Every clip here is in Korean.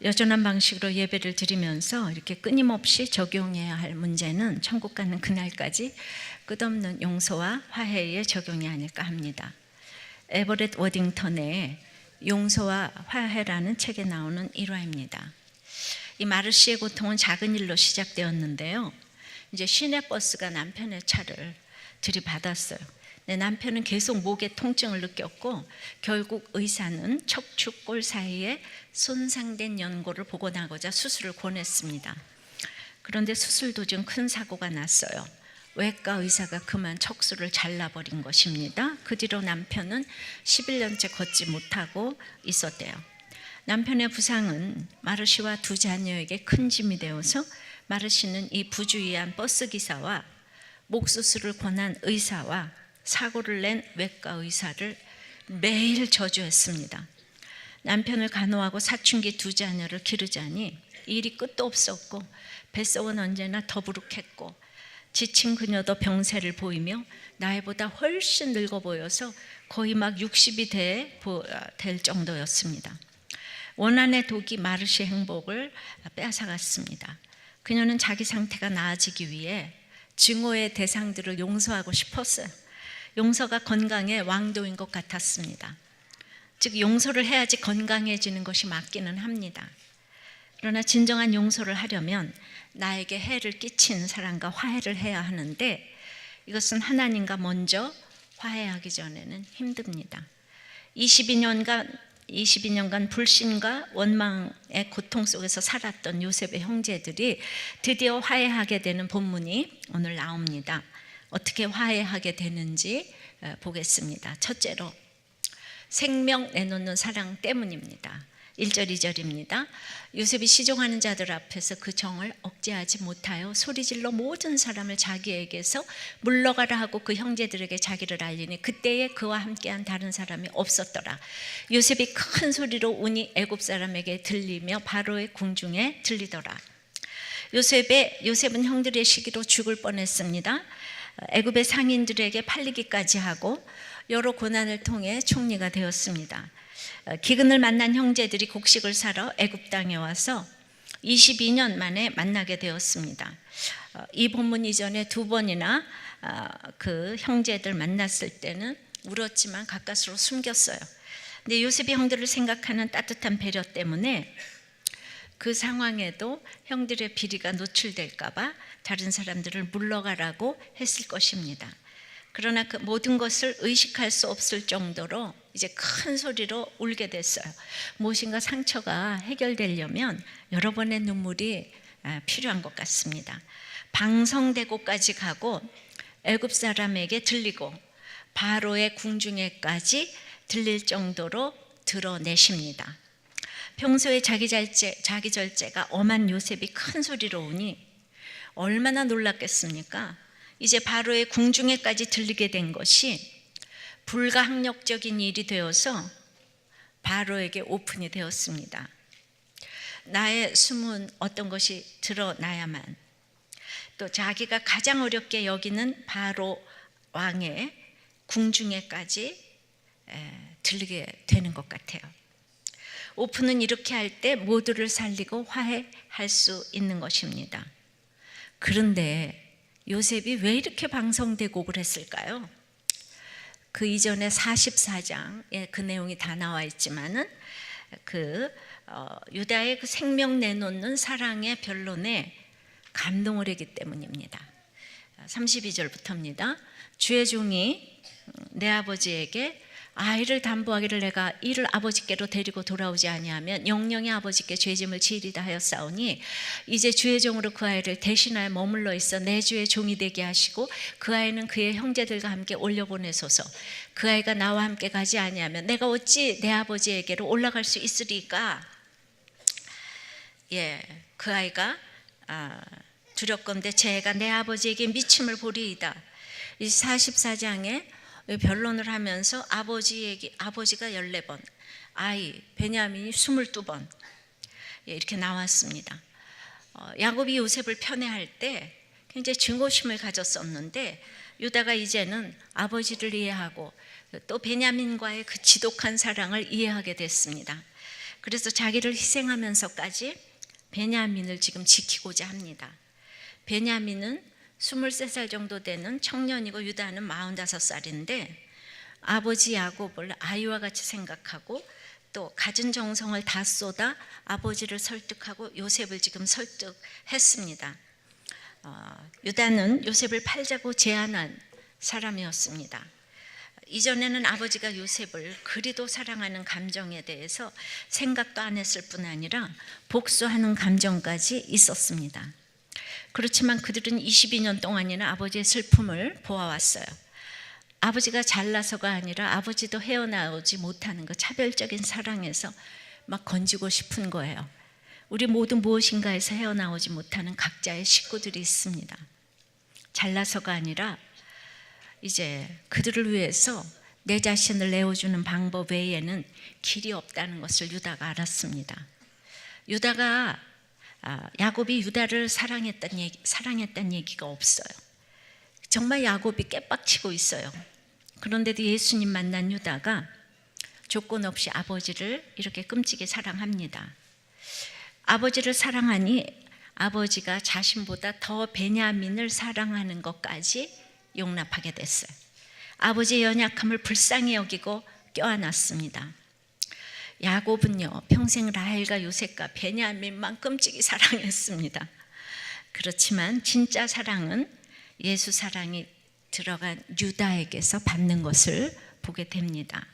여전한 방식으로 예배를 드리면서 이렇게 끊임없이 적용해야 할 문제는 천국 가는 그날까지 끝없는 용서와 화해의 적용이 아닐까 합니다. 에버렛 워딩턴의 용서와 화해라는 책에 나오는 일화입니다. 이 마르시의 고통은 작은 일로 시작되었는데요. 이제 시내버스가 남편의 차를 들이받았어요. 내 남편은 계속 목에 통증을 느꼈고 결국 의사는 척추골 사이에 손상된 연골을 복원하고자 수술을 권했습니다. 그런데 수술 도중 큰 사고가 났어요. 외과 의사가 그만 척수를 잘라버린 것입니다. 그 뒤로 남편은 11년째 걷지 못하고 있었대요. 남편의 부상은 마르시와 두 자녀에게 큰 짐이 되어서 마르시는 이 부주의한 버스기사와 목 수술을 권한 의사와 사고를 낸 외과 의사를 매일 저주했습니다. 남편을 간호하고 사춘기 두 자녀를 기르자니 일이 끝도 없었고 뱃속은 언제나 더부룩했고 지친 그녀도 병세를 보이며 나이보다 훨씬 늙어 보여서 거의 막 60이 될 정도였습니다. 원한의 독이 마르시의 행복을 빼앗아갔습니다. 그녀는 자기 상태가 나아지기 위해 증오의 대상들을 용서하고 싶었어요. 용서가 건강의 왕도인 것 같았습니다. 즉 용서를 해야지 건강해지는 것이 맞기는 합니다. 그러나 진정한 용서를 하려면 나에게 해를 끼친 사람과 화해를 해야 하는데 이것은 하나님과 먼저 화해하기 전에는 힘듭니다. 22년간 불신과 원망의 고통 속에서 살았던 요셉의 형제들이 드디어 화해하게 되는 본문이 오늘 나옵니다. 어떻게 화해하게 되는지 보겠습니다. 첫째로 생명 내놓는 사랑 때문입니다. 1절 2절입니다. 요셉이 시종하는 자들 앞에서 그 정을 억제하지 못하여 소리질러 모든 사람을 자기에게서 물러가라 하고 그 형제들에게 자기를 알리니 그때에 그와 함께한 다른 사람이 없었더라. 요셉이 큰 소리로 운이 애굽 사람에게 들리며 바로의 궁중에 들리더라. 요셉은 형들의 시기로 죽을 뻔했습니다. 애굽의 상인들에게 팔리기까지 하고 여러 고난을 통해 총리가 되었습니다. 기근을 만난 형제들이 곡식을 사러 애굽 땅에 와서 22년 만에 만나게 되었습니다. 이 본문 이전에 두 번이나 그 형제들 만났을 때는 울었지만 가까스로 숨겼어요. 근데 요셉이 형들을 생각하는 따뜻한 배려 때문에 그 상황에도 형들의 비리가 노출될까 봐 다른 사람들을 물러가라고 했을 것입니다. 그러나 그 모든 것을 의식할 수 없을 정도로 이제 큰 소리로 울게 됐어요. 무엇인가 상처가 해결되려면 여러 번의 눈물이 필요한 것 같습니다. 방성대고까지 가고 애굽 사람에게 들리고 바로의 궁중에까지 들릴 정도로 드러내십니다. 평소에 자기 절제가 엄한 요셉이 큰 소리로 우니 얼마나 놀랐겠습니까? 이제 바로의 궁중에까지 들리게 된 것이 불가항력적인 일이 되어서 바로에게 오픈이 되었습니다. 나의 숨은 어떤 것이 드러나야만 또 자기가 가장 어렵게 여기는 바로 왕의 궁중에까지 들리게 되는 것 같아요. 오픈은 이렇게 할 때 모두를 살리고 화해할 수 있는 것입니다. 그런데 요셉이 왜 이렇게 방성대곡을 했을까요? 그 이전에 44장에 그 내용이 다 나와 있지만은 유다의 그 생명 내놓는 사랑의 변론에 감동을 했기 때문입니다. 32절부터입니다. 주의 종이 내 아버지에게 아이를 담보하기를 내가 이를 아버지께로 데리고 돌아오지 아니하면 영영이 아버지께 죄짐을 지으리다 하였사오니 이제 주의 종으로 그 아이를 대신하여 머물러 있어 내 주의 종이 되게 하시고 그 아이는 그의 형제들과 함께 올려보내소서. 그 아이가 나와 함께 가지 아니하면 내가 어찌 내 아버지에게로 올라갈 수 있으리까? 그 아이가 두렵건대 제 애가 내 아버지에게 미침을 보리이다. 이 44장에 변론을 하면서 아버지가 14번, 아이 베냐민이 22번 이렇게 나왔습니다. 야곱이 요셉을 편애할 때 굉장히 증오심을 가졌었는데 유다가 이제는 아버지를 이해하고 또 베냐민과의 그 지독한 사랑을 이해하게 됐습니다. 그래서 자기를 희생하면서까지 베냐민을 지금 지키고자 합니다. 베냐민은 23살 정도 되는 청년이고 유다는 45살인데 아버지 야곱을 아이와 같이 생각하고 또 가진 정성을 다 쏟아 아버지를 설득하고 요셉을 지금 설득했습니다. 유다는 요셉을 팔자고 제안한 사람이었습니다. 이전에는 아버지가 요셉을 그리도 사랑하는 감정에 대해서 생각도 안 했을 뿐 아니라 복수하는 감정까지 있었습니다. 그렇지만 그들은 22년 동안이나 아버지의 슬픔을 보아왔어요. 아버지가 잘나서가 아니라 아버지도 헤어나오지 못하는 그 차별적인 사랑에서 막 건지고 싶은 거예요. 우리 모두 무엇인가에서 헤어나오지 못하는 각자의 식구들이 있습니다. 잘나서가 아니라 이제 그들을 위해서 내 자신을 내어주는 방법 외에는 길이 없다는 것을 유다가 알았습니다. 유다가 야곱이 유다를 사랑했다는 얘기가 없어요. 정말 야곱이 깨빡치고 있어요. 그런데도 예수님 만난 유다가 조건 없이 아버지를 이렇게 끔찍이 사랑합니다. 아버지를 사랑하니 아버지가 자신보다 더 베냐민을 사랑하는 것까지 용납하게 됐어요. 아버지의 연약함을 불쌍히 여기고 껴안았습니다. 야곱은요, 평생 라헬과 요셉과 베냐민만 끔찍이 사랑했습니다. 그렇지만 진짜 사랑은 예수 사랑이 들어간 유다에게서 받는 것을 보게 됩니다.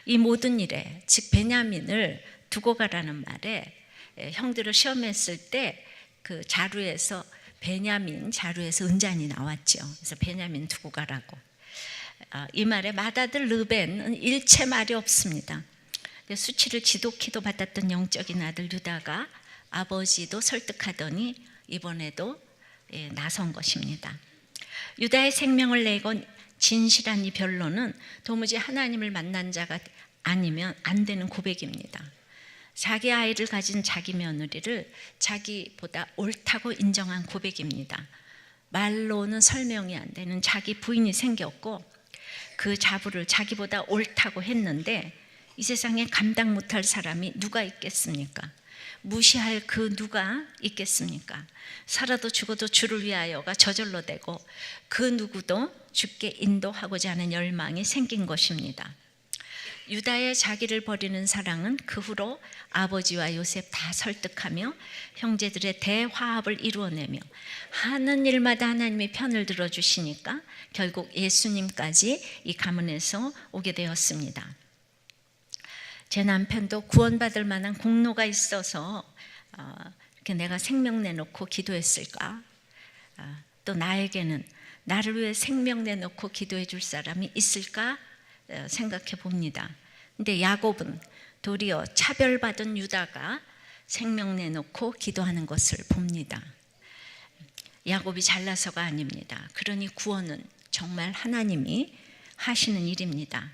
이 모든 일에, 즉 베냐민을 두고 가라는 말에 형들을 시험했을 때 그 자루에서 베냐민 자루에서 은잔이 나왔죠. 그래서 베냐민 두고 가라고. 이 말에 맏아들 르벤은 일체 말이 없습니다. 수치를 지독히도 받았던 영적인 아들 유다가 아버지도 설득하더니 이번에도 나선 것입니다. 유다의 생명을 내건 진실한 이 변론은 도무지 하나님을 만난 자가 아니면 안 되는 고백입니다. 자기 아이를 가진 자기 며느리를 자기보다 옳다고 인정한 고백입니다. 말로는 설명이 안 되는 자기 부인이 생겼고 그 자부를 자기보다 옳다고 했는데 이 세상에 감당 못할 사람이 누가 있겠습니까? 무시할 그 누가 있겠습니까? 살아도 죽어도 주를 위하여가 저절로 되고 그 누구도 주께 인도하고자 하는 열망이 생긴 것입니다. 유다의 자기를 버리는 사랑은 그 후로 아버지와 요셉 다 설득하며 형제들의 대화합을 이루어내며 하는 일마다 하나님의 편을 들어주시니까 결국 예수님까지 이 가문에서 오게 되었습니다. 제 남편도 구원받을 만한 공로가 있어서 이렇게 내가 생명 내놓고 기도했을까? 또 나에게는 나를 위해 생명 내놓고 기도해 줄 사람이 있을까? 생각해 봅니다. 근데 야곱은 도리어 차별받은 유다가 생명 내놓고 기도하는 것을 봅니다. 야곱이 잘나서가 아닙니다. 그러니 구원은 정말 하나님이 하시는 일입니다.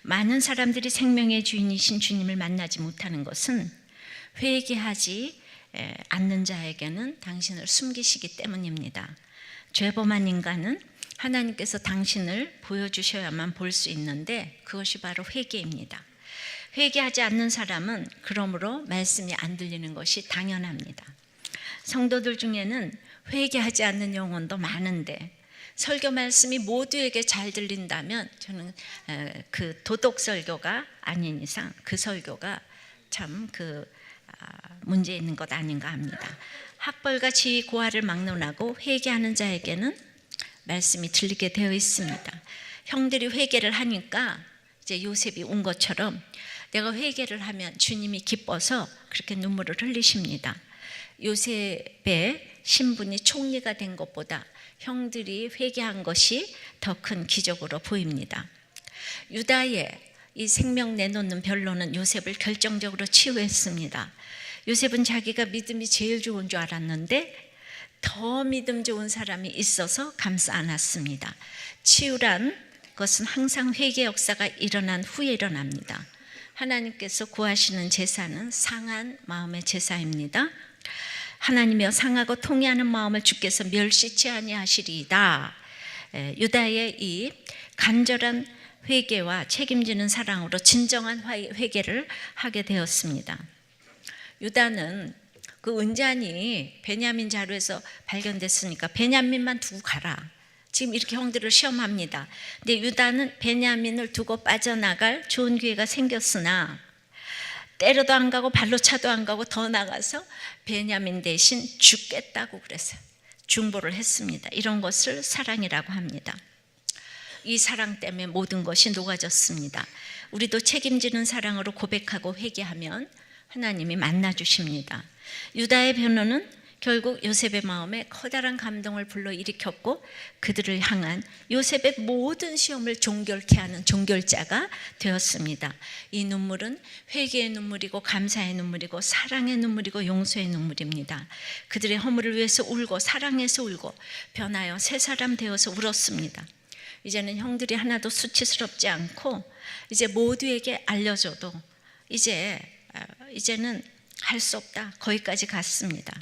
많은 사람들이 생명의 주인이신 주님을 만나지 못하는 것은 회개하지 않는 자에게는 당신을 숨기시기 때문입니다. 죄범한 인간은 하나님께서 당신을 보여주셔야만 볼 수 있는데 그것이 바로 회개입니다. 회개하지 않는 사람은 그러므로 말씀이 안 들리는 것이 당연합니다. 성도들 중에는 회개하지 않는 영혼도 많은데 설교 말씀이 모두에게 잘 들린다면 저는 그 도덕 설교가 아닌 이상 그 설교가 참 문제 있는 것 아닌가 합니다. 학벌과 지위 고하를 막론하고 회개하는 자에게는 말씀이 들리게 되어 있습니다. 형들이 회개를 하니까 이제 요셉이 온 것처럼 내가 회개를 하면 주님이 기뻐서 그렇게 눈물을 흘리십니다. 요셉의 신분이 총리가 된 것보다 형들이 회개한 것이 더 큰 기적으로 보입니다. 유다의 이 생명 내놓는 변론은 요셉을 결정적으로 치유했습니다. 요셉은 자기가 믿음이 제일 좋은 줄 알았는데 더 믿음 좋은 사람이 있어서 감싸 안았습니다. 치유란 것은 항상 회개 역사가 일어난 후에 일어납니다. 하나님께서 구하시는 제사는 상한 마음의 제사입니다. 하나님이여 상하고 통회하는 마음을 주께서 멸시치 아니하시리이다. 유다의 이 간절한 회개와 책임지는 사랑으로 진정한 회개를 하게 되었습니다. 유다는 그 은잔이 베냐민 자루에서 발견됐으니까 베냐민만 두고 가라. 지금 이렇게 형들을 시험합니다. 근데 유다는 베냐민을 두고 빠져나갈 좋은 기회가 생겼으나 때려도 안 가고 발로 차도 안 가고 더 나가서 베냐민 대신 죽겠다고 그랬어요. 중보를 했습니다. 이런 것을 사랑이라고 합니다. 이 사랑 때문에 모든 것이 녹아졌습니다. 우리도 책임지는 사랑으로 고백하고 회개하면 하나님이 만나주십니다. 유다의 변호는 결국 요셉의 마음에 커다란 감동을 불러일으켰고 그들을 향한 요셉의 모든 시험을 종결케 하는 종결자가 되었습니다. 이 눈물은 회개의 눈물이고 감사의 눈물이고 사랑의 눈물이고 용서의 눈물입니다. 그들의 허물을 위해서 울고 사랑해서 울고 변하여 새 사람 되어서 울었습니다. 이제는 형들이 하나도 수치스럽지 않고 이제 모두에게 알려줘도 이제는 할 수 없다. 거기까지 갔습니다.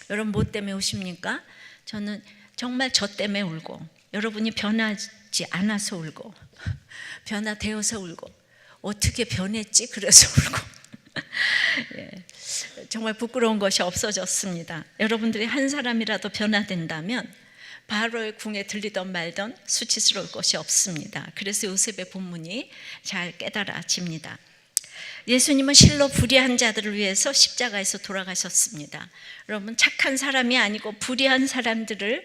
여러분 뭐 때문에 우십니까? 저는 정말 저 때문에 울고 여러분이 변하지 않아서 울고 변화되어서 울고 어떻게 변했지? 그래서 울고 예, 정말 부끄러운 것이 없어졌습니다. 여러분들이 한 사람이라도 변화된다면 바로의 궁에 들리던 말던 수치스러울 것이 없습니다. 그래서 요셉의 본문이 잘 깨달아집니다. 예수님은 실로 불의한 자들을 위해서 십자가에서 돌아가셨습니다. 여러분 착한 사람이 아니고 불의한 사람들인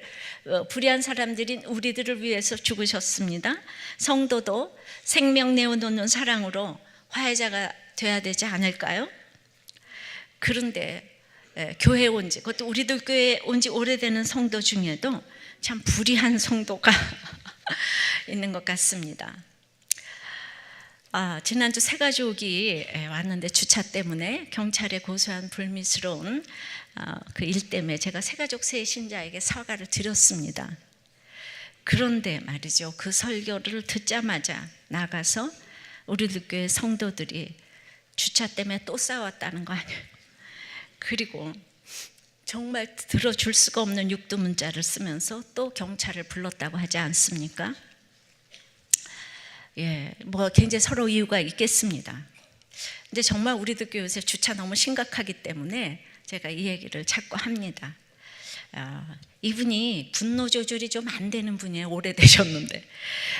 우리들을 위해서 죽으셨습니다. 성도도 생명 내어놓는 사랑으로 화해자가 돼야 되지 않을까요? 그런데 교회에 온 지, 그것도 우리들 교회에 온 지 오래되는 성도 중에도 참 불의한 성도가 있는 것 같습니다. 지난주 새가족이 왔는데 주차 때문에 경찰에 고소한 불미스러운 그 일 때문에 제가 새가족 세 신자에게 사과를 드렸습니다. 그런데 말이죠, 그 설교를 듣자마자 나가서 우리들 교회 성도들이 주차 때문에 또 싸웠다는 거 아니에요. 그리고 정말 들어줄 수가 없는 육두문자를 쓰면서 또 경찰을 불렀다고 하지 않습니까? 예, 뭐 굉장히 서로 이유가 있겠습니다. 근데 정말 우리들 교회 요새 주차 너무 심각하기 때문에 제가 이 얘기를 자꾸 합니다. 이분이 분노 조절이 좀 안 되는 분이에요. 오래되셨는데.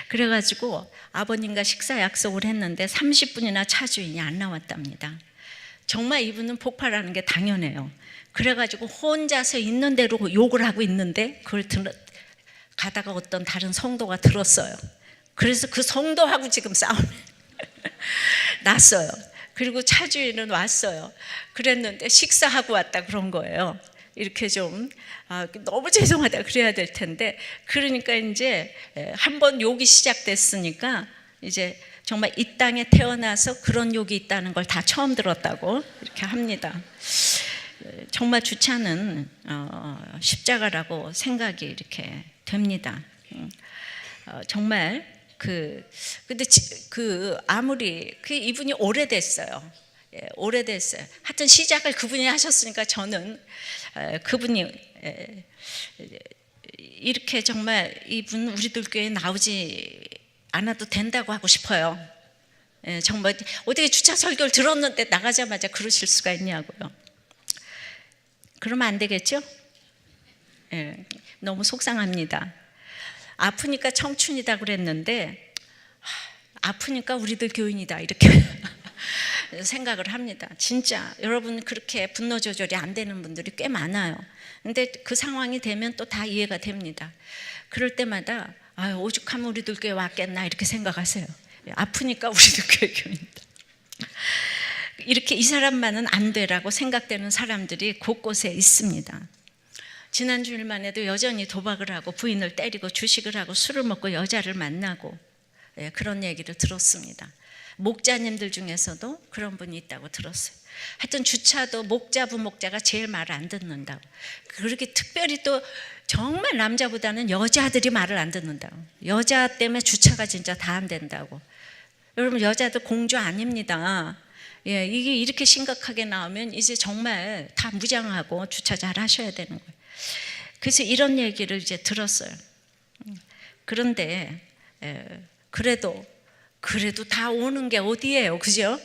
그래가지고 아버님과 식사 약속을 했는데 30분이나 차주인이 안 나왔답니다. 정말 이분은 폭발하는 게 당연해요. 그래가지고 혼자서 있는 대로 욕을 하고 있는데 그걸 가다가 어떤 다른 성도가 들었어요. 그래서 그 성도하고 지금 싸움이 났어요. 그리고 차주인은 왔어요. 그랬는데 식사하고 왔다 그런 거예요. 이렇게 좀 너무 죄송하다 그래야 될 텐데, 그러니까 이제 한번 욕이 시작됐으니까 이제 정말 이 땅에 태어나서 그런 욕이 있다는 걸 다 처음 들었다고 이렇게 합니다. 정말 주차는 십자가라고 생각이 이렇게 됩니다. 정말 근데 아무리 이분이 오래됐어요. 예, 오래됐어요. 하여튼 시작을 그분이 하셨으니까 저는 그분이 이렇게 정말 이분 우리들 교회에 나오지 않아도 된다고 하고 싶어요. 예, 정말 어떻게 주차 설교를 들었는데 나가자마자 그러실 수가 있냐고요. 그러면 안 되겠죠? 예, 너무 속상합니다. 아프니까 청춘이다 그랬는데 아프니까 우리들 교인이다 이렇게 생각을 합니다. 진짜 여러분 그렇게 분노 조절이 안 되는 분들이 꽤 많아요. 근데 그 상황이 되면 또 다 이해가 됩니다. 그럴 때마다 오죽하면 우리들 교회 왔겠나 이렇게 생각하세요. 아프니까 우리들 교회 교인이다. 이렇게 이 사람만은 안 되라고 생각되는 사람들이 곳곳에 있습니다. 지난 주일만 해도 여전히 도박을 하고 부인을 때리고 주식을 하고 술을 먹고 여자를 만나고 그런 얘기를 들었습니다. 목자님들 중에서도 그런 분이 있다고 들었어요. 하여튼 주차도 목자 부목자가 제일 말을 안 듣는다고. 그렇게 특별히 또 정말 남자보다는 여자들이 말을 안 듣는다고. 여자 때문에 주차가 진짜 다 안 된다고. 여러분 여자들 공주 아닙니다. 예, 이게 이렇게 심각하게 나오면 이제 정말 다 무장하고 주차 잘 하셔야 되는 거예요. 그래서 이런 얘기를 이제 들었어요. 그런데 그래도 그래도 다 오는 게 어디예요, 그죠?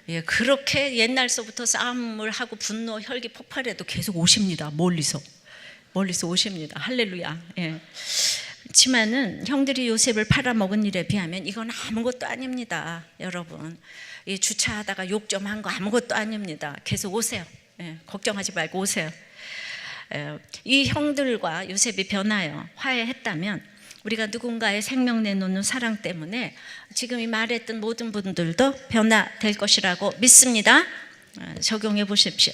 예, 그렇게 옛날서부터 싸움을 하고 분노, 혈기 폭발해도 계속 오십니다. 멀리서 오십니다. 할렐루야. 예. 그렇지만은 형들이 요셉을 팔아먹은 일에 비하면 이건 아무것도 아닙니다, 여러분. 이 주차하다가 욕 좀 한 거 아무것도 아닙니다. 계속 오세요. 예, 걱정하지 말고 오세요. 이 형들과 요셉이 변하여 화해했다면 우리가 누군가의 생명 내놓는 사랑 때문에 지금 이 말했던 모든 분들도 변화될 것이라고 믿습니다. 적용해 보십시오.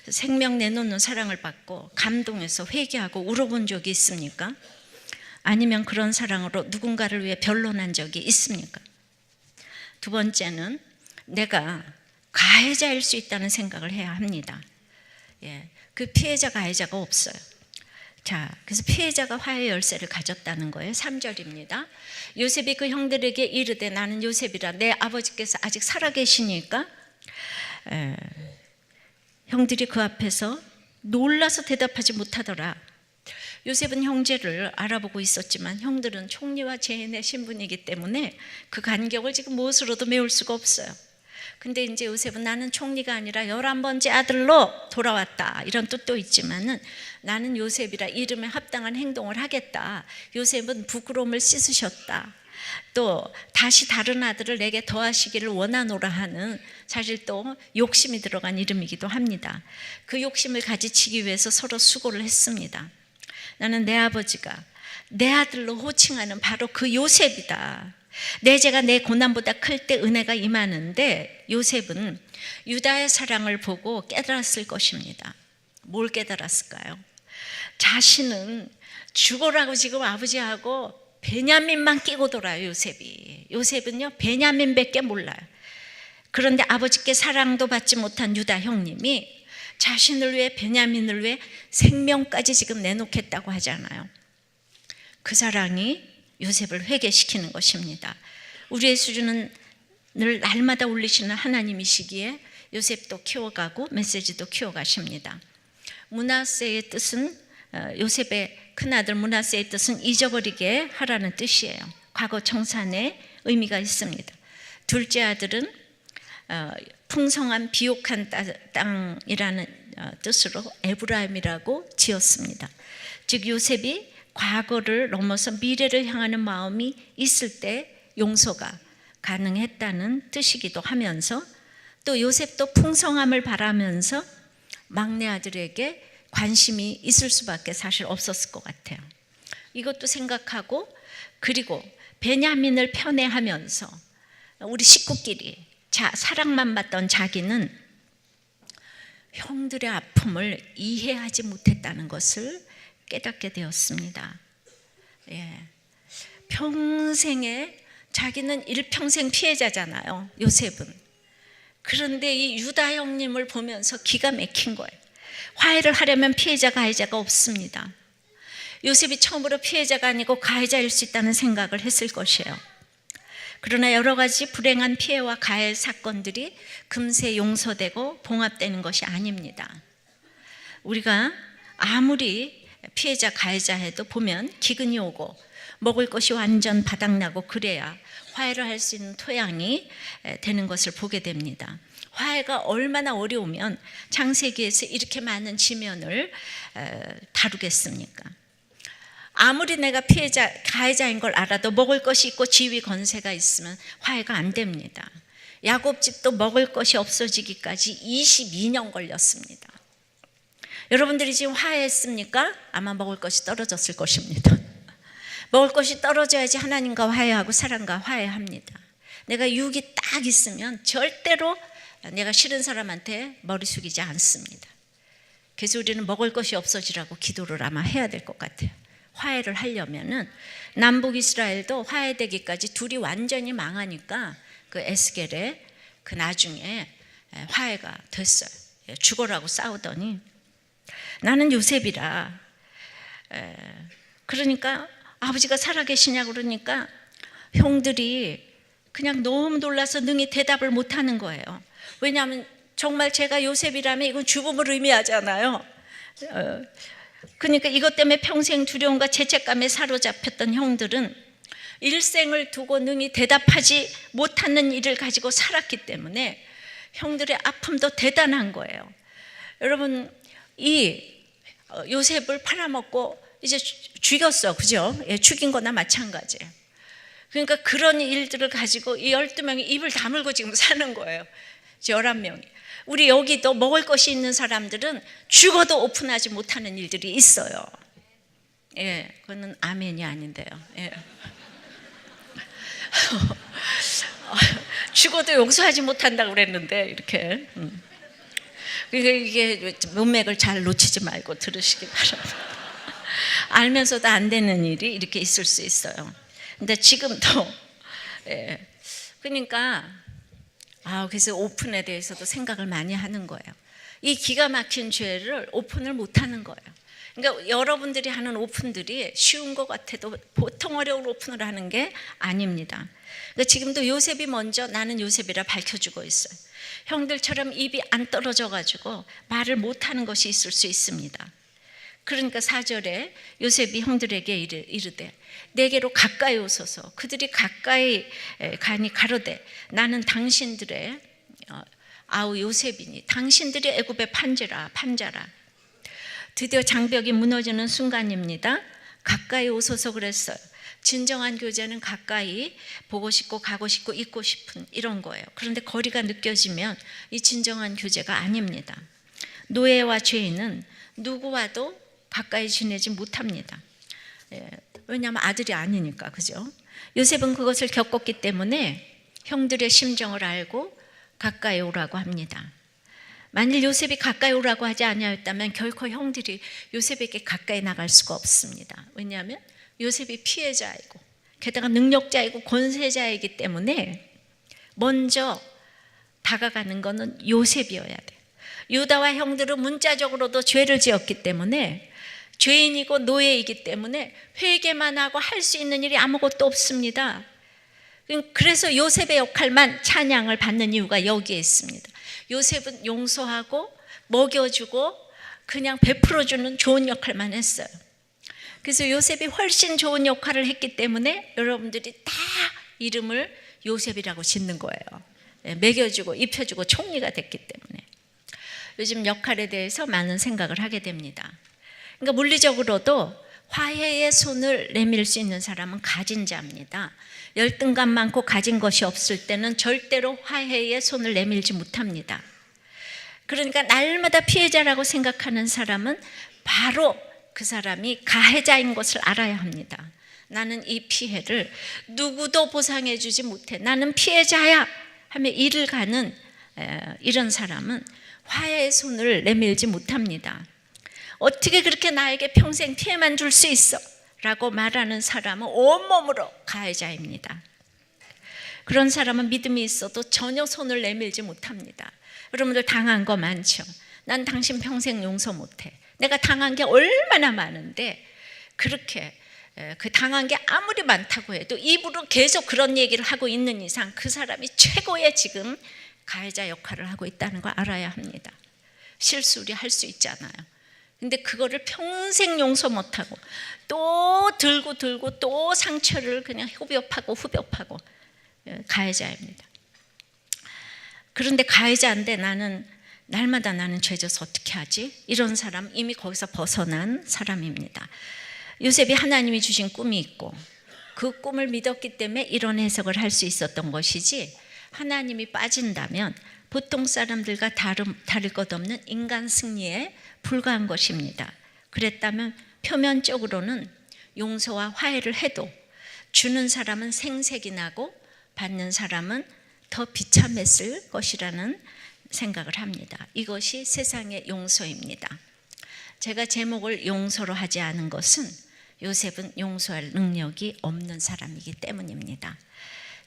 생명 내놓는 사랑을 받고 감동해서 회개하고 울어본 적이 있습니까? 아니면 그런 사랑으로 누군가를 위해 변론한 적이 있습니까? 두 번째는 내가 가해자일 수 있다는 생각을 해야 합니다. 예, 그 피해자 가해자가 없어요. 자, 그래서 피해자가 화해 열쇠를 가졌다는 거예요. 3절입니다. 요셉이 그 형들에게 이르되 나는 요셉이라 내 아버지께서 아직 살아계시니까 형들이 그 앞에서 놀라서 대답하지 못하더라. 요셉은 형제를 알아보고 있었지만 형들은 총리와 제인의 신분이기 때문에 그 간격을 지금 무엇으로도 메울 수가 없어요. 근데 이제 요셉은 나는 총리가 아니라 11번째 아들로 돌아왔다, 이런 뜻도 있지만은 나는 요셉이라 이름에 합당한 행동을 하겠다. 요셉은 부끄러움을 씻으셨다. 또 다시 다른 아들을 내게 더하시기를 원하노라 하는, 사실 또 욕심이 들어간 이름이기도 합니다. 그 욕심을 가지치기 위해서 서로 수고를 했습니다. 나는 내 아버지가 내 아들로 호칭하는 바로 그 요셉이다. 내 죄가 내 고난보다 클 때 은혜가 임하는데 요셉은 유다의 사랑을 보고 깨달았을 것입니다. 뭘 깨달았을까요? 자신은 죽어라고 지금 아버지하고 베냐민만 끼고 돌아요. 요셉은요 베냐민밖에 몰라요. 그런데 아버지께 사랑도 받지 못한 유다 형님이 자신을 위해, 베냐민을 위해 생명까지 지금 내놓겠다고 하잖아요. 그 사랑이 요셉을 회개시키는 것입니다. 우리의 수준은 늘 날마다 올리시는 하나님이시기에 요셉도 키워가고 메시지도 키워가십니다. 므낫세의 뜻은, 요셉의 큰아들 므낫세의 뜻은 잊어버리게 하라는 뜻이에요. 과거 청산의 의미가 있습니다. 둘째 아들은 풍성한 비옥한 땅이라는 뜻으로 에브라임이라고 지었습니다. 즉 요셉이 과거를 넘어서 미래를 향하는 마음이 있을 때 용서가 가능했다는 뜻이기도 하면서, 또 요셉도 풍성함을 바라면서 막내 아들에게 관심이 있을 수밖에 사실 없었을 것 같아요. 이것도 생각하고, 그리고 베냐민을 편애하면서 우리 식구끼리 사랑만 받던 자기는 형들의 아픔을 이해하지 못했다는 것을 깨닫게 되었습니다. 예. 평생에 자기는 일평생 피해자잖아요, 요셉은. 그런데 이 유다 형님을 보면서 기가 막힌 거예요. 화해를 하려면 피해자 가해자가 없습니다. 요셉이 처음으로 피해자가 아니고 가해자일 수 있다는 생각을 했을 것이에요. 그러나 여러 가지 불행한 피해와 가해 사건들이 금세 용서되고 봉합되는 것이 아닙니다. 우리가 아무리 피해자 가해자 해도 보면 기근이 오고 먹을 것이 완전 바닥나고 그래야 화해를 할 수 있는 토양이 되는 것을 보게 됩니다. 화해가 얼마나 어려우면 창세기에서 이렇게 많은 지면을 다루겠습니까? 아무리 내가 피해자, 가해자인 걸 알아도 먹을 것이 있고 지위 권세가 있으면 화해가 안 됩니다. 야곱 집도 먹을 것이 없어지기까지 22년 걸렸습니다. 여러분들이 지금 화해했습니까? 아마 먹을 것이 떨어졌을 것입니다. 먹을 것이 떨어져야지 하나님과 화해하고 사람과 화해합니다. 내가 유익이 딱 있으면 절대로 내가 싫은 사람한테 머리 숙이지 않습니다. 그래서 우리는 먹을 것이 없어지라고 기도를 아마 해야 될 것 같아요. 화해를 하려면은 남북 이스라엘도 화해되기까지 둘이 완전히 망하니까 그 에스겔에 그 나중에 화해가 됐어요. 죽어라고 싸우더니 나는 요셉이라, 그러니까 아버지가 살아계시냐 그러니까 형들이 그냥 너무 놀라서 능히 대답을 못하는 거예요. 왜냐하면 정말 제가 요셉이라면 이건 죽음을 의미하잖아요. 그러니까 이것 때문에 평생 두려움과 죄책감에 사로잡혔던 형들은 일생을 두고 능히 대답하지 못하는 일을 가지고 살았기 때문에 형들의 아픔도 대단한 거예요. 여러분, 이 요셉을 팔아먹고 이제 죽였어, 그죠? 예, 죽인 거나 마찬가지예요. 그러니까 그런 일들을 가지고 이 12명이 입을 다물고 지금 사는 거예요. 11명이. 우리 여기도 먹을 것이 있는 사람들은 죽어도 오픈하지 못하는 일들이 있어요. 예, 그거는 아멘이 아닌데요. 예. 죽어도 용서하지 못한다고 그랬는데 이렇게. 그러니까 이게 문맥을 잘 놓치지 말고 들으시기 바랍니다. 알면서도 안 되는 일이 이렇게 있을 수 있어요. 근데 지금도 예. 그러니까 그래서 오픈에 대해서도 생각을 많이 하는 거예요. 이 기가 막힌 죄를 오픈을 못 하는 거예요. 그러니까 여러분들이 하는 오픈들이 쉬운 것 같아도 보통 어려운 오픈을 하는 게 아닙니다. 그러니까 지금도 요셉이 먼저 나는 요셉이라 밝혀주고 있어요. 형들처럼 입이 안 떨어져 가지고 말을 못하는 것이 있을 수 있습니다. 그러니까 4절에 요셉이 형들에게 이르되 내게로 가까이 오소서. 그들이 가까이 가니 가로되 나는 당신들의 아우 요셉이니 당신들이 애굽의 판자라. 드디어 장벽이 무너지는 순간입니다. 가까이 오소서 그랬어요. 진정한 교제는 가까이 보고 싶고 가고 싶고 있고 싶은 이런 거예요. 그런데 거리가 느껴지면 이 진정한 교제가 아닙니다. 노예와 죄인은 누구와도 가까이 지내지 못합니다. 왜냐하면 아들이 아니니까, 그죠? 요셉은 그것을 겪었기 때문에 형들의 심정을 알고 가까이 오라고 합니다. 만일 요셉이 가까이 오라고 하지 아니하였다면 결코 형들이 요셉에게 가까이 나갈 수가 없습니다. 왜냐하면 요셉이 피해자이고 게다가 능력자이고 권세자이기 때문에 먼저 다가가는 것은 요셉이어야 돼요. 유다와 형들은 문자적으로도 죄를 지었기 때문에 죄인이고 노예이기 때문에 회개만 하고 할 수 있는 일이 아무것도 없습니다. 그래서 요셉의 역할만 찬양을 받는 이유가 여기에 있습니다. 요셉은 용서하고 먹여주고 그냥 베풀어주는 좋은 역할만 했어요. 그래서 요셉이 훨씬 좋은 역할을 했기 때문에 여러분들이 다 이름을 요셉이라고 짓는 거예요. 먹여주고 입혀주고 총리가 됐기 때문에. 요즘 역할에 대해서 많은 생각을 하게 됩니다. 그러니까 물리적으로도 화해의 손을 내밀 수 있는 사람은 가진 자입니다. 열등감 많고 가진 것이 없을 때는 절대로 화해의 손을 내밀지 못합니다. 그러니까 날마다 피해자라고 생각하는 사람은 바로 그 사람이 가해자인 것을 알아야 합니다. 나는 이 피해를 누구도 보상해 주지 못해. 나는 피해자야 하며 이를 가는 이런 사람은 화해의 손을 내밀지 못합니다. 어떻게 그렇게 나에게 평생 피해만 줄 수 있어? 라고 말하는 사람은 온몸으로 가해자입니다. 그런 사람은 믿음이 있어도 전혀 손을 내밀지 못합니다. 여러분들 당한 거 많죠? 난 당신 평생 용서 못해. 내가 당한 게 얼마나 많은데 그렇게 그 당한 게 아무리 많다고 해도 입으로 계속 그런 얘기를 하고 있는 이상 그 사람이 최고의 지금 가해자 역할을 하고 있다는 걸 알아야 합니다. 실수 우리 할 수 있잖아요. 근데 그거를 평생 용서 못하고 또 들고 또 상처를 그냥 후벼파고 가해자입니다. 그런데 가해자인데 날마다 나는 죄져서 어떻게 하지? 이런 사람 이미 거기서 벗어난 사람입니다. 요셉이 하나님이 주신 꿈이 있고 그 꿈을 믿었기 때문에 이런 해석을 할 수 있었던 것이지, 하나님이 빠진다면 보통 사람들과 다를 것 없는 인간 승리에 불과한 것입니다. 그랬다면 표면적으로는 용서와 화해를 해도 주는 사람은 생색이 나고 받는 사람은 더 비참했을 것이라는 생각을 합니다. 이것이 세상의 용서입니다. 제가 제목을 용서로 하지 않은 것은 요셉은 용서할 능력이 없는 사람이기 때문입니다.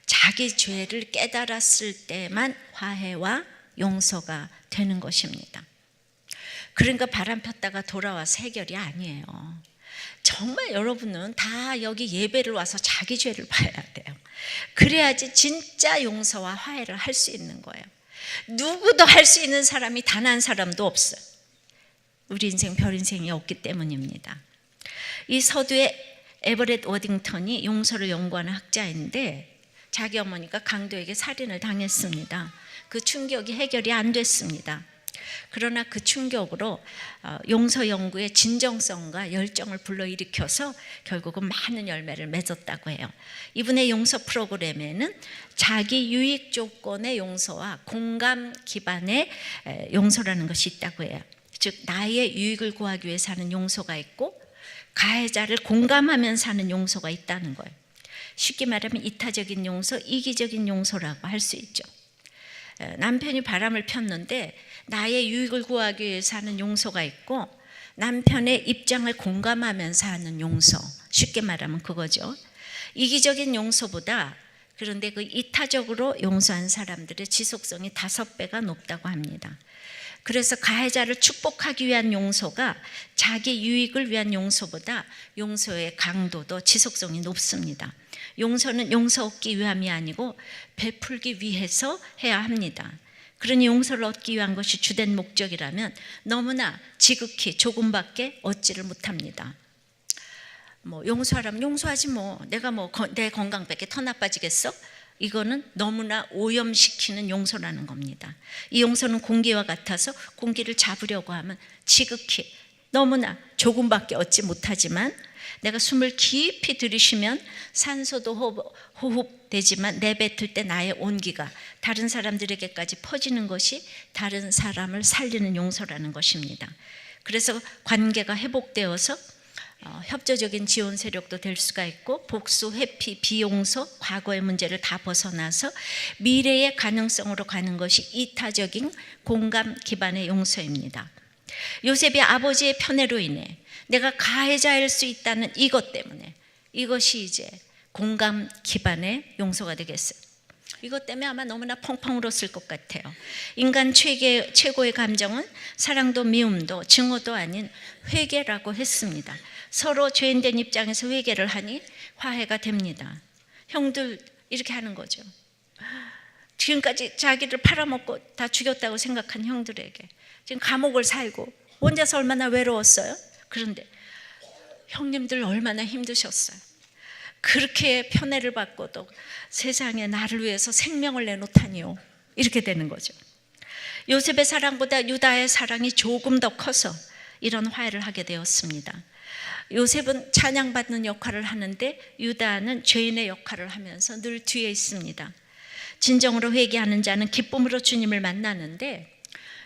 자기 죄를 깨달았을 때만 화해와 용서가 되는 것입니다. 그러니까 바람 폈다가 돌아와서 해결이 아니에요. 정말 여러분은 다 여기 예배를 와서 자기 죄를 봐야 돼요. 그래야지 진짜 용서와 화해를 할 수 있는 거예요. 누구도 할 수 있는 사람이 단 한 사람도 없어요. 우리 인생 별 인생이 없기 때문입니다. 이 서두에 에버렛 워딩턴이 용서를 연구하는 학자인데 자기 어머니가 강도에게 살인을 당했습니다. 그 충격이 해결이 안 됐습니다. 그러나 그 충격으로 용서 연구의 진정성과 열정을 불러일으켜서 결국은 많은 열매를 맺었다고 해요. 이분의 용서 프로그램에는 자기 유익 조건의 용서와 공감 기반의 용서라는 것이 있다고 해요. 즉 나의 유익을 구하기 위해서 하는 용서가 있고 가해자를 공감하면서 하는 용서가 있다는 거예요. 쉽게 말하면 이타적인 용서, 이기적인 용서라고 할 수 있죠. 남편이 바람을 폈는데 나의 유익을 구하기 위해서 하는 용서가 있고 남편의 입장을 공감하면서 하는 용서, 쉽게 말하면 그거죠. 이기적인 용서보다 그런데 그 이타적으로 용서한 사람들의 지속성이 5배가 높다고 합니다. 그래서 가해자를 축복하기 위한 용서가 자기 유익을 위한 용서보다 용서의 강도도 지속성이 높습니다. 용서는 용서 얻기 위함이 아니고 베풀기 위해서 해야 합니다. 그러니 용서를 얻기 위한 것이 주된 목적이라면 너무나 지극히 조금밖에 얻지를 못합니다. 용서하라면 용서하지 내가 내 건강 뺏게 더 나빠지겠어? 이거는 너무나 오염시키는 용서라는 겁니다. 이 용서는 공기와 같아서 공기를 잡으려고 하면 지극히 너무나 조금밖에 얻지 못하지만 내가 숨을 깊이 들이쉬면 산소도 호흡되지만 내뱉을 때 나의 온기가 다른 사람들에게까지 퍼지는 것이 다른 사람을 살리는 용서라는 것입니다. 그래서 관계가 회복되어서 협조적인 지원 세력도 될 수가 있고 복수, 회피, 비용서, 과거의 문제를 다 벗어나서 미래의 가능성으로 가는 것이 이타적인 공감 기반의 용서입니다. 요셉이 아버지의 편애로 인해 내가 가해자일 수 있다는 이것 때문에 이것이 이제 공감 기반의 용서가 되겠어요. 이것 때문에 아마 너무나 펑펑 울었을 것 같아요. 인간 최고의 감정은 사랑도 미움도 증오도 아닌 회개라고 했습니다. 서로 죄인된 입장에서 회개를 하니 화해가 됩니다. 형들 이렇게 하는 거죠. 지금까지 자기를 팔아먹고 다 죽였다고 생각한 형들에게 지금 감옥을 살고 혼자서 얼마나 외로웠어요. 그런데 형님들 얼마나 힘드셨어요. 그렇게 편애를 받고도 세상에 나를 위해서 생명을 내놓다니요. 이렇게 되는 거죠. 요셉의 사랑보다 유다의 사랑이 조금 더 커서 이런 화해를 하게 되었습니다. 요셉은 찬양받는 역할을 하는데 유다는 죄인의 역할을 하면서 늘 뒤에 있습니다. 진정으로 회개하는 자는 기쁨으로 주님을 만나는데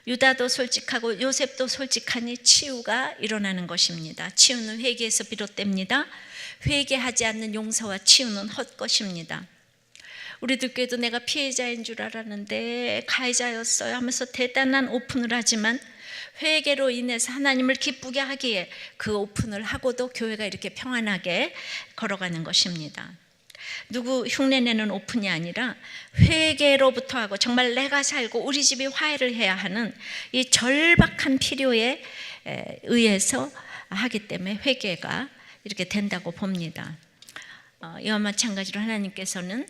유다도 솔직하고 요셉도 솔직하니 치유가 일어나는 것입니다. 치유는 회개에서 비롯됩니다. 회개하지 않는 용서와 치유는 헛것입니다. 우리들 교회도 내가 피해자인 줄 알았는데 가해자였어요 하면서 대단한 오픈을 하지만 회개로 인해서 하나님을 기쁘게 하기에 그 오픈을 하고도 교회가 이렇게 평안하게 걸어가는 것입니다. 누구 흉내내는 오픈이 아니라 회개로부터 하고 정말 내가 살고 우리 집이 화해를 해야 하는 이 절박한 필요에 의해서 하기 때문에 회개가 이렇게 된다고 봅니다. 이와 마찬가지로 하나님께서는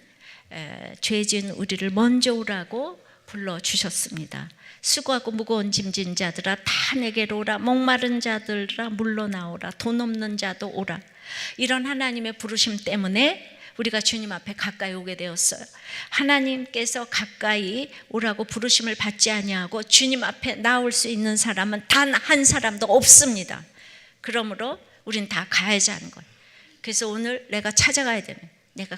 죄 지은 우리를 먼저 오라고 불러주셨습니다. 수고하고 무거운 짐진 자들아 다 내게로 오라. 목마른 자들아 물러나오라. 돈 없는 자도 오라. 이런 하나님의 부르심 때문에 우리가 주님 앞에 가까이 오게 되었어요. 하나님께서 가까이 오라고 부르심을 받지 아니하고 주님 앞에 나올 수 있는 사람은 단 한 사람도 없습니다. 그러므로 우린 다 가해자인 거예요. 그래서 오늘 내가 찾아가야 되는 내가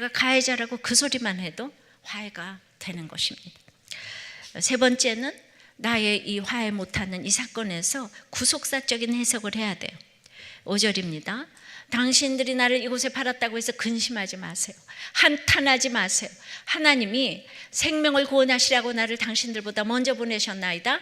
가해자라고 그 소리만 해도 화해가 되는 것입니다. 세 번째는 나의 이 화해 못하는 이 사건에서 구속사적인 해석을 해야 돼요. 5절입니다. 당신들이 나를 이곳에 팔았다고 해서 근심하지 마세요. 한탄하지 마세요. 하나님이 생명을 구원하시라고 나를 당신들보다 먼저 보내셨나이다.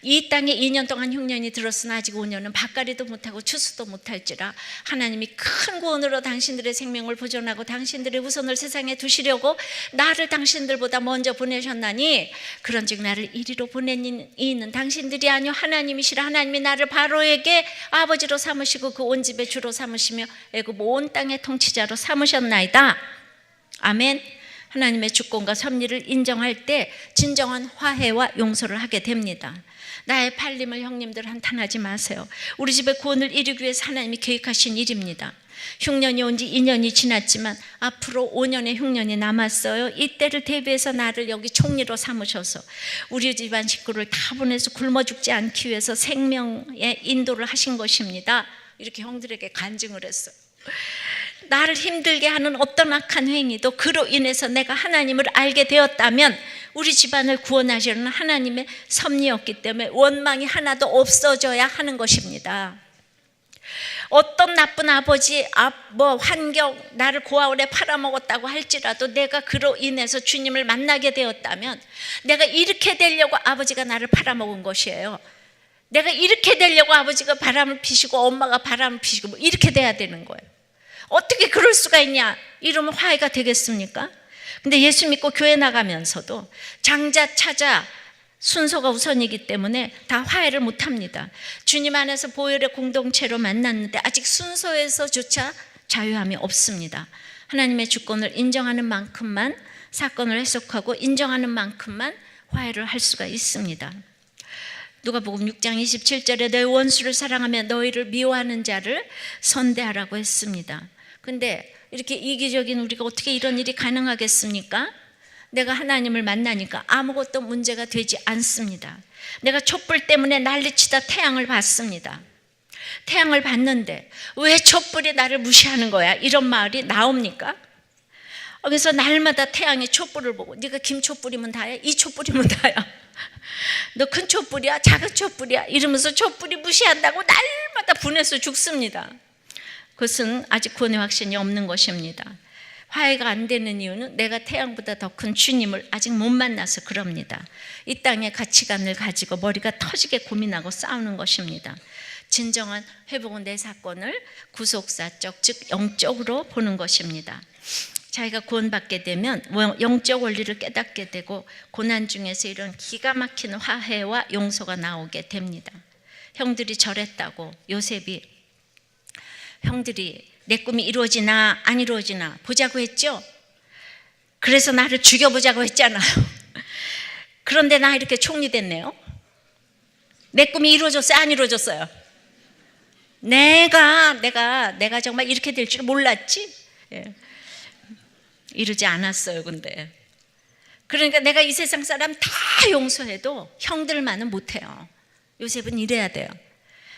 이 땅에 2년 동안 흉년이 들었으나 아직 5년은 밭갈이도 못하고 추수도 못할지라 하나님이 큰 구원으로 당신들의 생명을 보존하고 당신들의 후손을 세상에 두시려고 나를 당신들보다 먼저 보내셨나니 그런즉 나를 이리로 보낸 이는 당신들이 아니요 하나님이시라. 하나님이 나를 바로에게 아버지로 삼으시고 그 온 집의 주로 삼으시며 애굽 온 땅의 통치자로 삼으셨나이다. 아멘. 하나님의 주권과 섭리를 인정할 때 진정한 화해와 용서를 하게 됩니다. 나의 팔림을 형님들 한탄하지 마세요. 우리 집의 구원을 이루기 위해서 하나님이 계획하신 일입니다. 흉년이 온 지 2년이 지났지만 앞으로 5년의 흉년이 남았어요. 이때를 대비해서 나를 여기 총리로 삼으셔서 우리 집안 식구를 다 보내서 굶어 죽지 않기 위해서 생명의 인도를 하신 것입니다. 이렇게 형들에게 간증을 했어요. 나를 힘들게 하는 어떤 악한 행위도 그로 인해서 내가 하나님을 알게 되었다면 우리 집안을 구원하시는 하나님의 섭리였기 때문에 원망이 하나도 없어져야 하는 것입니다. 어떤 나쁜 아버지, 환경, 나를 고아원에 팔아먹었다고 할지라도 내가 그로 인해서 주님을 만나게 되었다면 내가 이렇게 되려고 아버지가 나를 팔아먹은 것이에요. 내가 이렇게 되려고 아버지가 바람을 피시고 엄마가 바람을 피시고 이렇게 돼야 되는 거예요. 어떻게 그럴 수가 있냐? 이러면 화해가 되겠습니까? 근데 예수 믿고 교회 나가면서도 장자 차자 순서가 우선이기 때문에 다 화해를 못합니다. 주님 안에서 보혈의 공동체로 만났는데 아직 순서에서조차 자유함이 없습니다. 하나님의 주권을 인정하는 만큼만 사건을 해석하고 인정하는 만큼만 화해를 할 수가 있습니다. 누가복음 6장 27절에 너희 원수를 사랑하며 너희를 미워하는 자를 선대하라고 했습니다. 근데 이렇게 이기적인 우리가 어떻게 이런 일이 가능하겠습니까? 내가 하나님을 만나니까 아무것도 문제가 되지 않습니다. 내가 촛불 때문에 난리치다 태양을 봤습니다. 태양을 봤는데 왜 촛불이 나를 무시하는 거야? 이런 말이 나옵니까? 그래서 날마다 태양의 촛불을 보고 네가 김 촛불이면 다야? 이 촛불이면 다야? 너 큰 촛불이야? 작은 촛불이야? 이러면서 촛불이 무시한다고 날마다 분해서 죽습니다. 그것은 아직 구원의 확신이 없는 것입니다. 화해가 안 되는 이유는 내가 태양보다 더 큰 주님을 아직 못 만나서 그럽니다. 이 땅의 가치관을 가지고 머리가 터지게 고민하고 싸우는 것입니다. 진정한 회복은 내 사건을 구속사적, 즉 영적으로 보는 것입니다. 자기가 구원받게 되면 영적 원리를 깨닫게 되고 고난 중에서 이런 기가 막힌 화해와 용서가 나오게 됩니다. 형들이 저랬다고 요셉이 형들이 내 꿈이 이루어지나 안 이루어지나 보자고 했죠. 그래서 나를 죽여보자고 했잖아요. 그런데 나 이렇게 총리 됐네요. 내 꿈이 이루어졌어요? 안 이루어졌어요? 내가 정말 이렇게 될 줄 몰랐지. 예. 이루지 않았어요. 근데 그러니까 내가 이 세상 사람 다 용서해도 형들만은 못해요. 요셉은 이래야 돼요.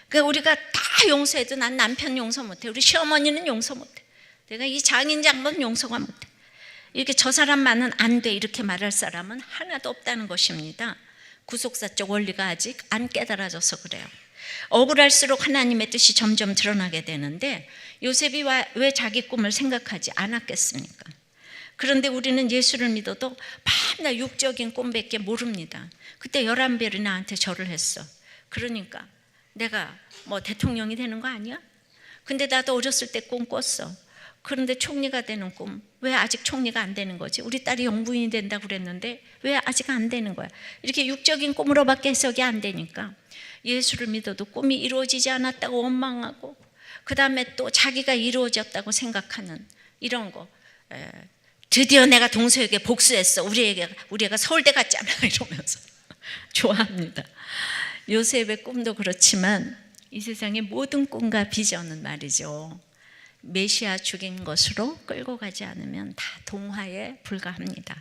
그러니까 우리가 다 용서해도 난 남편 용서 못해. 우리 시어머니는 용서 못해. 내가 이 장인 장모는 용서가 못해. 이렇게 저 사람만은 안 돼 이렇게 말할 사람은 하나도 없다는 것입니다. 구속사적 원리가 아직 안 깨달아져서 그래요. 억울할수록 하나님의 뜻이 점점 드러나게 되는데 요셉이 왜 자기 꿈을 생각하지 않았겠습니까? 그런데 우리는 예수를 믿어도 밤낮 육적인 꿈밖에 모릅니다. 그때 11별이 나한테 절을 했어. 그러니까 내가 뭐 대통령이 되는 거 아니야? 근데 나도 어렸을 때 꿈 꿨어. 그런데 총리가 되는 꿈, 왜 아직 총리가 안 되는 거지? 우리 딸이 영부인이 된다고 그랬는데 왜 아직 안 되는 거야? 이렇게 육적인 꿈으로밖에 해석이 안 되니까 예수를 믿어도 꿈이 이루어지지 않았다고 원망하고 그 다음에 또 자기가 이루어졌다고 생각하는 이런 거. 드디어 내가 동서에게 복수했어. 우리 애가 서울대 갔잖아 이러면서 좋아합니다. 요셉의 꿈도 그렇지만 이 세상의 모든 꿈과 비전은 말이죠, 메시아 죽인 것으로 끌고 가지 않으면 다 동화에 불과합니다.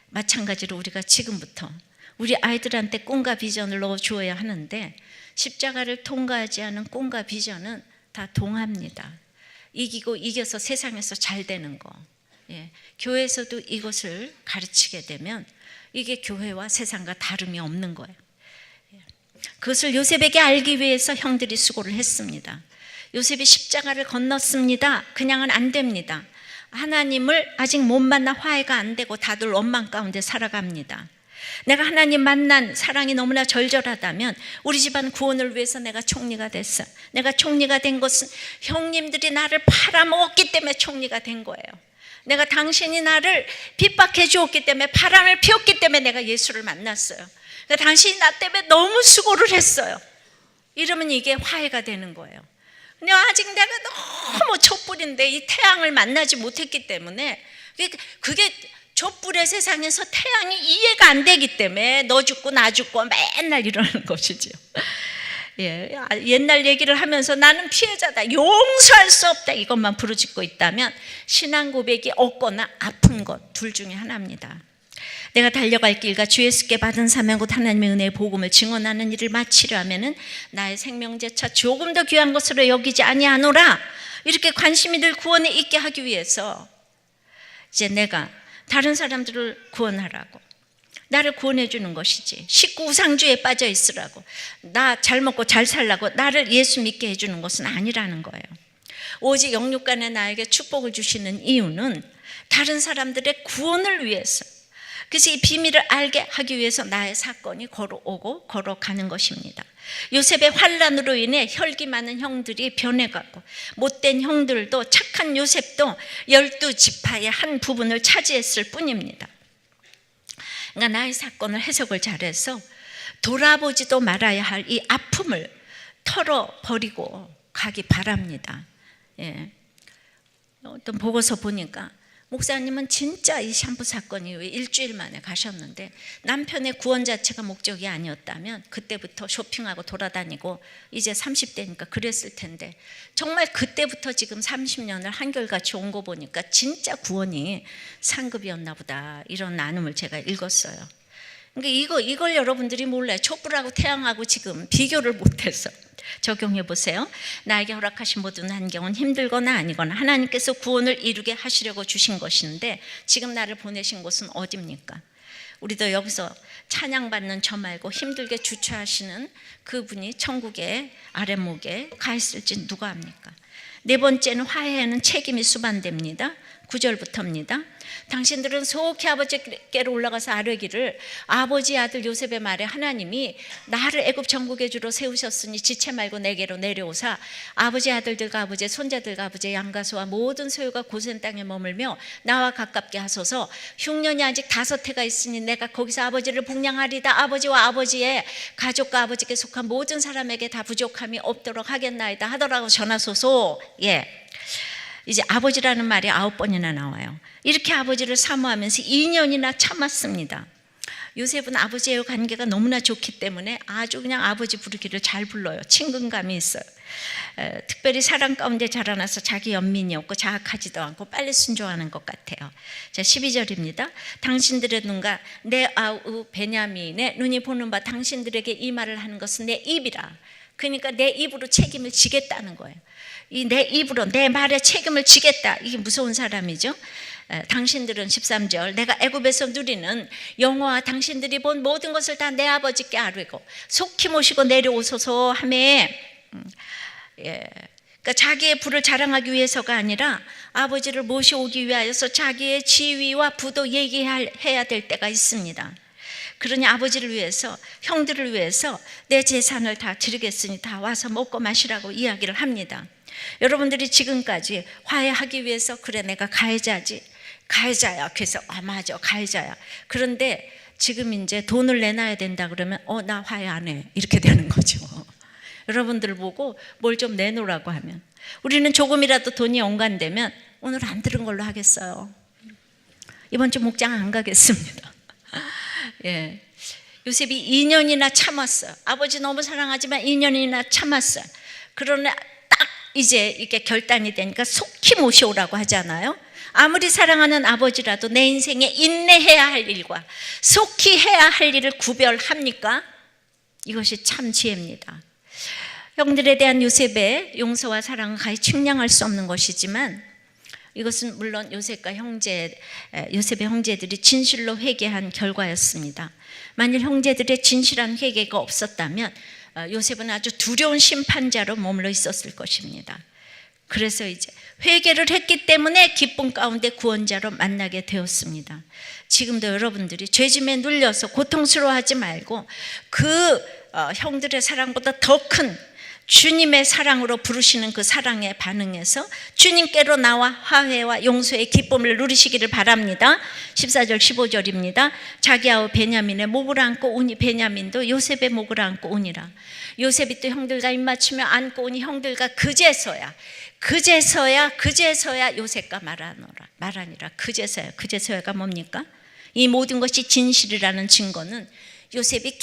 마찬가지로 우리가 지금부터 우리 아이들한테 꿈과 비전을 넣어주어야 하는데 십자가를 통과하지 않은 꿈과 비전은 다 동화입니다. 이기고 이겨서 세상에서 잘 되는 거. 교회에서도 이것을 가르치게 되면 이게 교회와 세상과 다름이 없는 거예요. 그것을 요셉에게 알기 위해서 형들이 수고를 했습니다. 요셉이 십자가를 건넜습니다. 그냥은 안 됩니다. 하나님을 아직 못 만나 화해가 안 되고 다들 원망 가운데 살아갑니다. 내가 하나님 만난 사랑이 너무나 절절하다면 우리 집안 구원을 위해서 내가 총리가 됐어. 내가 총리가 된 것은 형님들이 나를 팔아먹었기 때문에 총리가 된 거예요. 내가 당신이 나를 핍박해 주었기 때문에 바람을 피웠기 때문에 내가 예수를 만났어요. 그러니까 당신이 나 때문에 너무 수고를 했어요. 이러면 이게 화해가 되는 거예요. 근데 아직 내가 너무 촛불인데 이 태양을 만나지 못했기 때문에 그게 촛불의 세상에서 태양이 이해가 안 되기 때문에 너 죽고 나 죽고 맨날 이러는 것이지요. 예, 옛날 얘기를 하면서 나는 피해자다, 용서할 수 없다, 이것만 부르짖고 있다면 신앙 고백이 없거나 아픈 것 둘 중에 하나입니다. 내가 달려갈 길과 주 예수께 받은 사명 곧 하나님의 은혜의 복음을 증언하는 일을 마치려 하면은 나의 생명제차 조금 더 귀한 것으로 여기지 아니하노라, 이렇게 관심이 늘 구원에 있게 하기 위해서 이제 내가 다른 사람들을 구원하라고, 나를 구원해 주는 것이지, 식구 우상주의에 빠져 있으라고, 나 잘 먹고 잘 살라고 나를 예수 믿게 해주는 것은 아니라는 거예요. 오직 영육간에 나에게 축복을 주시는 이유는 다른 사람들의 구원을 위해서, 그래서 이 비밀을 알게 하기 위해서 나의 사건이 걸어오고 걸어가는 것입니다. 요셉의 환난으로 인해 혈기 많은 형들이 변해가고 못된 형들도 착한 요셉도 12지파의 한 부분을 차지했을 뿐입니다. 그러니까 나의 사건을 해석을 잘해서 돌아보지도 말아야 할 이 아픔을 털어버리고 가기 바랍니다. 예. 어떤 보고서 보니까 목사님은 진짜 이 샴푸 사건 이후에 일주일 만에 가셨는데 남편의 구원 자체가 목적이 아니었다면 그때부터 쇼핑하고 돌아다니고 이제 30대니까 그랬을 텐데, 정말 그때부터 지금 30년을 한결같이 온 거 보니까 진짜 구원이 상급이었나 보다, 이런 나눔을 제가 읽었어요. 그러니까 이걸 여러분들이 몰라요. 촛불하고 태양하고 지금 비교를 못해서 적용해 보세요. 나에게 허락하신 모든 환경은 힘들거나 아니거나 하나님께서 구원을 이루게 하시려고 주신 것인데 지금 나를 보내신 곳은 어디입니까? 우리도 여기서 찬양받는 저 말고 힘들게 주차하시는 그분이 천국의 아랫목에 가 있을지 누가 압니까? 네 번째는 화해에는 책임이 수반됩니다. 9절부터입니다. 당신들은 속히 아버지께로 올라가서 아뢰기를, 아버지 아들 요셉의 말에 하나님이 나를 애굽 전국의 주로 세우셨으니 지체 말고 내게로 내려오사 아버지 아들들과 아버지의 손자들과 아버지의 양가소와 모든 소유가 고센 땅에 머물며 나와 가깝게 하소서. 흉년이 아직 5해가 있으니 내가 거기서 아버지를 복량하리다. 아버지와 아버지의 가족과 아버지께 속한 모든 사람에게 다 부족함이 없도록 하겠나이다 하더라고 전하소서. 예. 이제 아버지라는 말이 9번이나 나와요. 이렇게 아버지를 사모하면서 2년이나 참았습니다. 요셉은 아버지의 관계가 너무나 좋기 때문에 아주 그냥 아버지 부르기를 잘 불러요. 친근감이 있어요. 특별히 사랑 가운데 자라나서 자기 연민이 없고 자학하지도 않고 빨리 순종하는 것 같아요. 자, 12절입니다. 당신들의 눈과 내 아우 베냐민의 눈이 보는 바 당신들에게 이 말을 하는 것은 내 입이라. 그러니까 내 입으로 책임을 지겠다는 거예요. 이 내 입으로 내 말에 책임을 지겠다. 이게 무서운 사람이죠. 당신들은 13절 내가 애굽에서 누리는 영화와 당신들이 본 모든 것을 다 내 아버지께 아뢰고 속히 모시고 내려오소서 하며, 그러니까 자기의 부를 자랑하기 위해서가 아니라 아버지를 모셔오기 위하여서 자기의 지위와 부도 얘기해야 될 때가 있습니다. 그러니 아버지를 위해서, 형들을 위해서 내 재산을 다 드리겠으니 다 와서 먹고 마시라고 이야기를 합니다. 여러분들이 지금까지 화해하기 위해서 그래 내가 가해자야. 그래서 맞아 가해자야. 그런데 지금 이제 돈을 내놔야 된다 그러면 나 화해 안 해 이렇게 되는 거죠. 여러분들 보고 뭘 좀 내놓으라고 하면, 우리는 조금이라도 돈이 연관되면 오늘 안 들은 걸로 하겠어요. 이번 주 목장 안 가겠습니다. 예. 요셉이 2년이나 참았어요. 아버지 너무 사랑하지만 2년이나 참았어요. 그러나 딱 이제 이게 결단이 되니까 속히 모셔오라고 하잖아요. 아무리 사랑하는 아버지라도 내 인생에 인내해야 할 일과 속히 해야 할 일을 구별합니까? 이것이 참 지혜입니다. 형들에 대한 요셉의 용서와 사랑은 가히 측량할 수 없는 것이지만 이것은 물론 요셉의 형제들이 진실로 회개한 결과였습니다. 만일 형제들의 진실한 회개가 없었다면 요셉은 아주 두려운 심판자로 머물러 있었을 것입니다. 그래서 이제 회개를 했기 때문에 기쁨 가운데 구원자로 만나게 되었습니다. 지금도 여러분들이 죄짐에 눌려서 고통스러워하지 말고 그 형들의 사랑보다 더 큰 주님의 사랑으로 부르시는 그 사랑에 반응해서 주님께로 나와 화해와 용서의 기쁨을 누리시기를 바랍니다. 14절 15절입니다. 자기 아우 베냐민의 목을 안고 우니 베냐민도 요셉의 목을 안고 우니라. 요셉이 또 형들과 입맞추며 안고 우니 형들과 그제서야 요셉과 말하니라. 그제서야가 뭡니까? 이 모든 것이 진실이라는 증거는 요셉이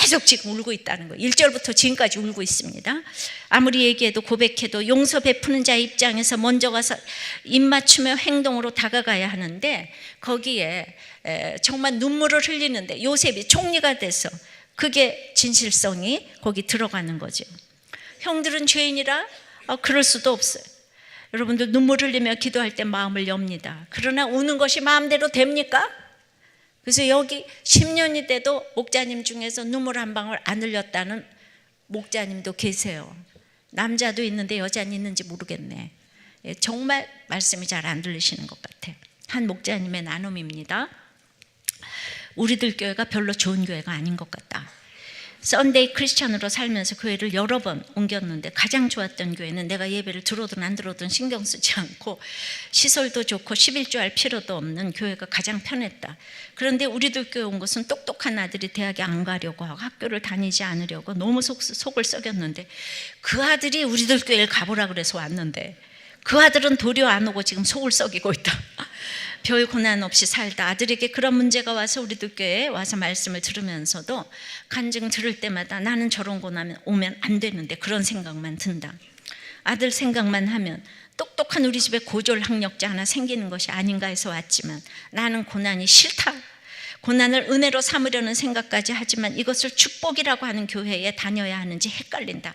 계속 지금 울고 있다는 거예요. 1절부터 지금까지 울고 있습니다. 아무리 얘기해도 고백해도 용서 베푸는 자의 입장에서 먼저 가서 입맞추며 행동으로 다가가야 하는데, 거기에 정말 눈물을 흘리는데 요셉이 총리가 돼서 그게 진실성이 거기 들어가는 거죠. 형들은 죄인이라 그럴 수도 없어요. 여러분들 눈물 흘리며 기도할 때 마음을 엽니다. 그러나 우는 것이 마음대로 됩니까? 그래서 여기 10년이 돼도 목자님 중에서 눈물 한 방울 안 흘렸다는 목자님도 계세요. 남자도 있는데 여자는 있는지 모르겠네. 정말 말씀이 잘 안 들리시는 것 같아요. 한 목자님의 나눔입니다. 우리들 교회가 별로 좋은 교회가 아닌 것 같다. 썬데이 크리스찬으로 살면서 교회를 여러 번 옮겼는데 가장 좋았던 교회는 내가 예배를 들어든 안 들어든 신경 쓰지 않고 시설도 좋고 11조 할 필요도 없는 교회가 가장 편했다. 그런데 우리들 교회 온 것은 똑똑한 아들이 대학에 안 가려고 하고 학교를 다니지 않으려고 너무 속을 썩였는데, 그 아들이 우리들 교회를 가보라 그래서 왔는데 그 아들은 도리어 안 오고 지금 속을 썩이고 있다. 별 고난 없이 살다 아들에게 그런 문제가 와서 우리들 교회에 와서 말씀을 들으면서도 간증 들을 때마다 나는 저런 고난 오면 안 되는데 그런 생각만 든다. 아들 생각만 하면 똑똑한 우리 집에 고졸 학력자 하나 생기는 것이 아닌가 해서 왔지만 나는 고난이 싫다. 고난을 은혜로 삼으려는 생각까지 하지만 이것을 축복이라고 하는 교회에 다녀야 하는지 헷갈린다.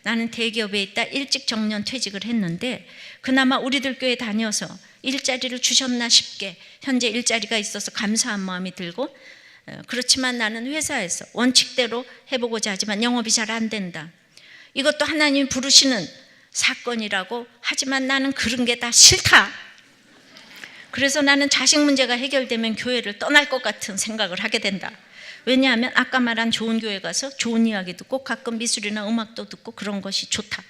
나는 대기업에 있다 일찍 정년 퇴직을 했는데 그나마 우리들 교회 다녀서 일자리를 주셨나 싶게 현재 일자리가 있어서 감사한 마음이 들고, 그렇지만 나는 회사에서 원칙대로 해보고자 하지만 영업이 잘 안 된다. 이것도 하나님이 부르시는 사건이라고 하지만 나는 그런 게 다 싫다. 그래서 나는 자식 문제가 해결되면 교회를 떠날 것 같은 생각을 하게 된다. 왜냐하면 아까 말한 좋은 교회 가서 좋은 이야기 듣고 가끔 미술이나 음악도 듣고 그런 것이 좋다.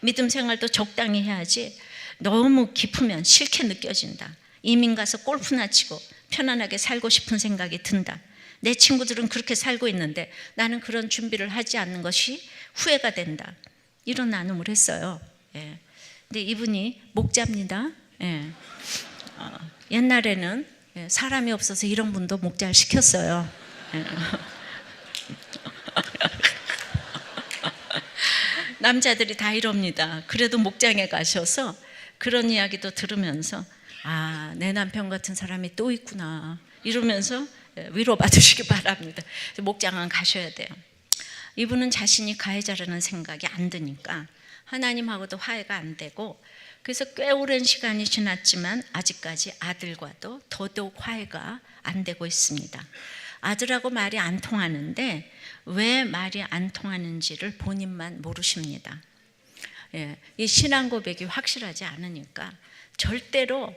믿음 생활도 적당히 해야지 너무 깊으면 싫게 느껴진다. 이민 가서 골프나 치고 편안하게 살고 싶은 생각이 든다. 내 친구들은 그렇게 살고 있는데 나는 그런 준비를 하지 않는 것이 후회가 된다. 이런 나눔을 했어요. 예. 근데 이분이 목자입니다. 예. 옛날에는 사람이 없어서 이런 분도 목자를 시켰어요. 예. 남자들이 다 이럽니다. 그래도 목장에 가셔서 그런 이야기도 들으면서 내 남편 같은 사람이 또 있구나 이러면서 위로받으시기 바랍니다. 목장은 가셔야 돼요. 이분은 자신이 가해자라는 생각이 안 드니까 하나님하고도 화해가 안 되고, 그래서 꽤 오랜 시간이 지났지만 아직까지 아들과도 더더욱 화해가 안 되고 있습니다. 아들하고 말이 안 통하는데 왜 말이 안 통하는지를 본인만 모르십니다. 이 신앙 고백이 확실하지 않으니까 절대로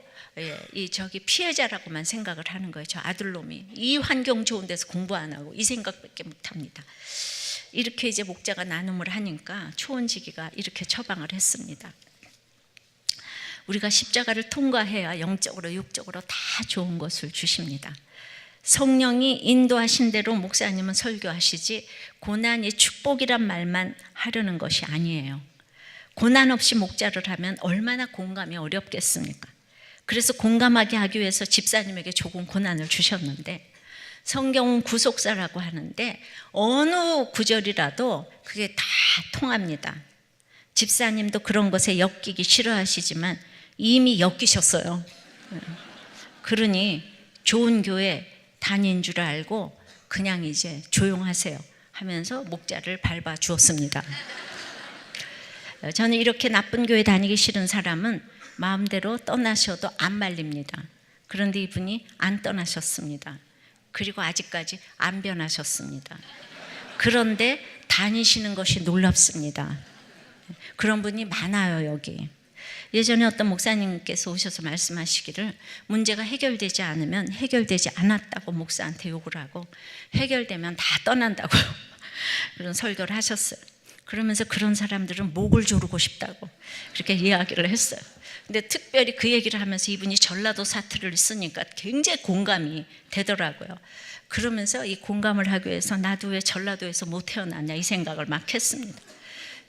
피해자라고만 생각을 하는 거예요. 저 아들놈이 이 환경 좋은 데서 공부 안 하고 이 생각밖에 못 합니다. 이렇게 이제 목자가 나눔을 하니까 초원지기가 이렇게 처방을 했습니다. 우리가 십자가를 통과해야 영적으로 육적으로 다 좋은 것을 주십니다. 성령이 인도하신 대로 목사님은 설교하시지 고난이 축복이란 말만 하려는 것이 아니에요. 고난 없이 목자를 하면 얼마나 공감이 어렵겠습니까? 그래서 공감하게 하기 위해서 집사님에게 조금 고난을 주셨는데, 성경은 구속사라고 하는데 어느 구절이라도 그게 다 통합니다. 집사님도 그런 것에 엮이기 싫어하시지만 이미 엮이셨어요. 그러니 좋은 교회 다닌 줄 알고 그냥 이제 조용하세요 하면서 목자를 밟아 주었습니다. 저는 이렇게 나쁜 교회 다니기 싫은 사람은 마음대로 떠나셔도 안 말립니다. 그런데 이분이 안 떠나셨습니다. 그리고 아직까지 안 변하셨습니다. 그런데 다니시는 것이 놀랍습니다. 그런 분이 많아요, 여기. 예전에 어떤 목사님께서 오셔서 말씀하시기를 문제가 해결되지 않으면 해결되지 않았다고 목사한테 욕을 하고 해결되면 다 떠난다고 그런 설교를 하셨어요. 그러면서 그런 사람들은 목을 조르고 싶다고 그렇게 이야기를 했어요. 근데 특별히 그 얘기를 하면서 이분이 전라도 사투리를 쓰니까 굉장히 공감이 되더라고요. 그러면서 이 공감을 하기 위해서 나도 왜 전라도에서 못 태어났냐 이 생각을 막 했습니다.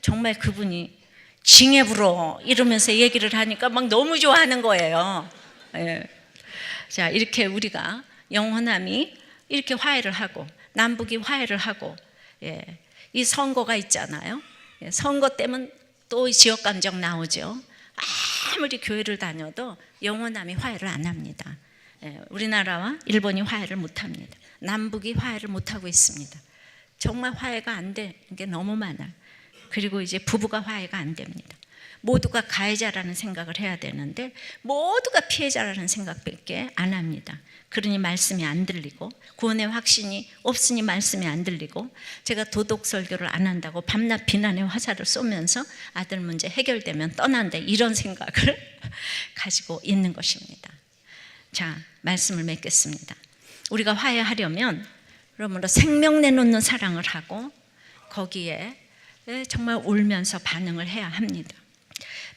정말 그분이 징해 불어 이러면서 얘기를 하니까 막 너무 좋아하는 거예요. 예. 자, 이렇게 우리가 영호남이 이렇게 화해를 하고 남북이 화해를 하고, 예, 이 선거가 있잖아요. 예, 선거 때문에 또 지역 감정 나오죠. 아무리 교회를 다녀도 영호남이 화해를 안 합니다. 예, 우리나라와 일본이 화해를 못 합니다. 남북이 화해를 못 하고 있습니다. 정말 화해가 안 되는 게 너무 많아요. 그리고 이제 부부가 화해가 안 됩니다. 모두가 가해자라는 생각을 해야 되는데 모두가 피해자라는 생각밖에 안 합니다. 그러니 말씀이 안 들리고 구원의 확신이 없으니 말씀이 안 들리고, 제가 도덕 설교를 안 한다고 밤낮 비난의 화살을 쏘면서 아들 문제 해결되면 떠난다 이런 생각을 가지고 있는 것입니다. 자, 말씀을 맺겠습니다. 우리가 화해하려면 그러므로 생명 내놓는 사랑을 하고 거기에 정말 울면서 반응을 해야 합니다.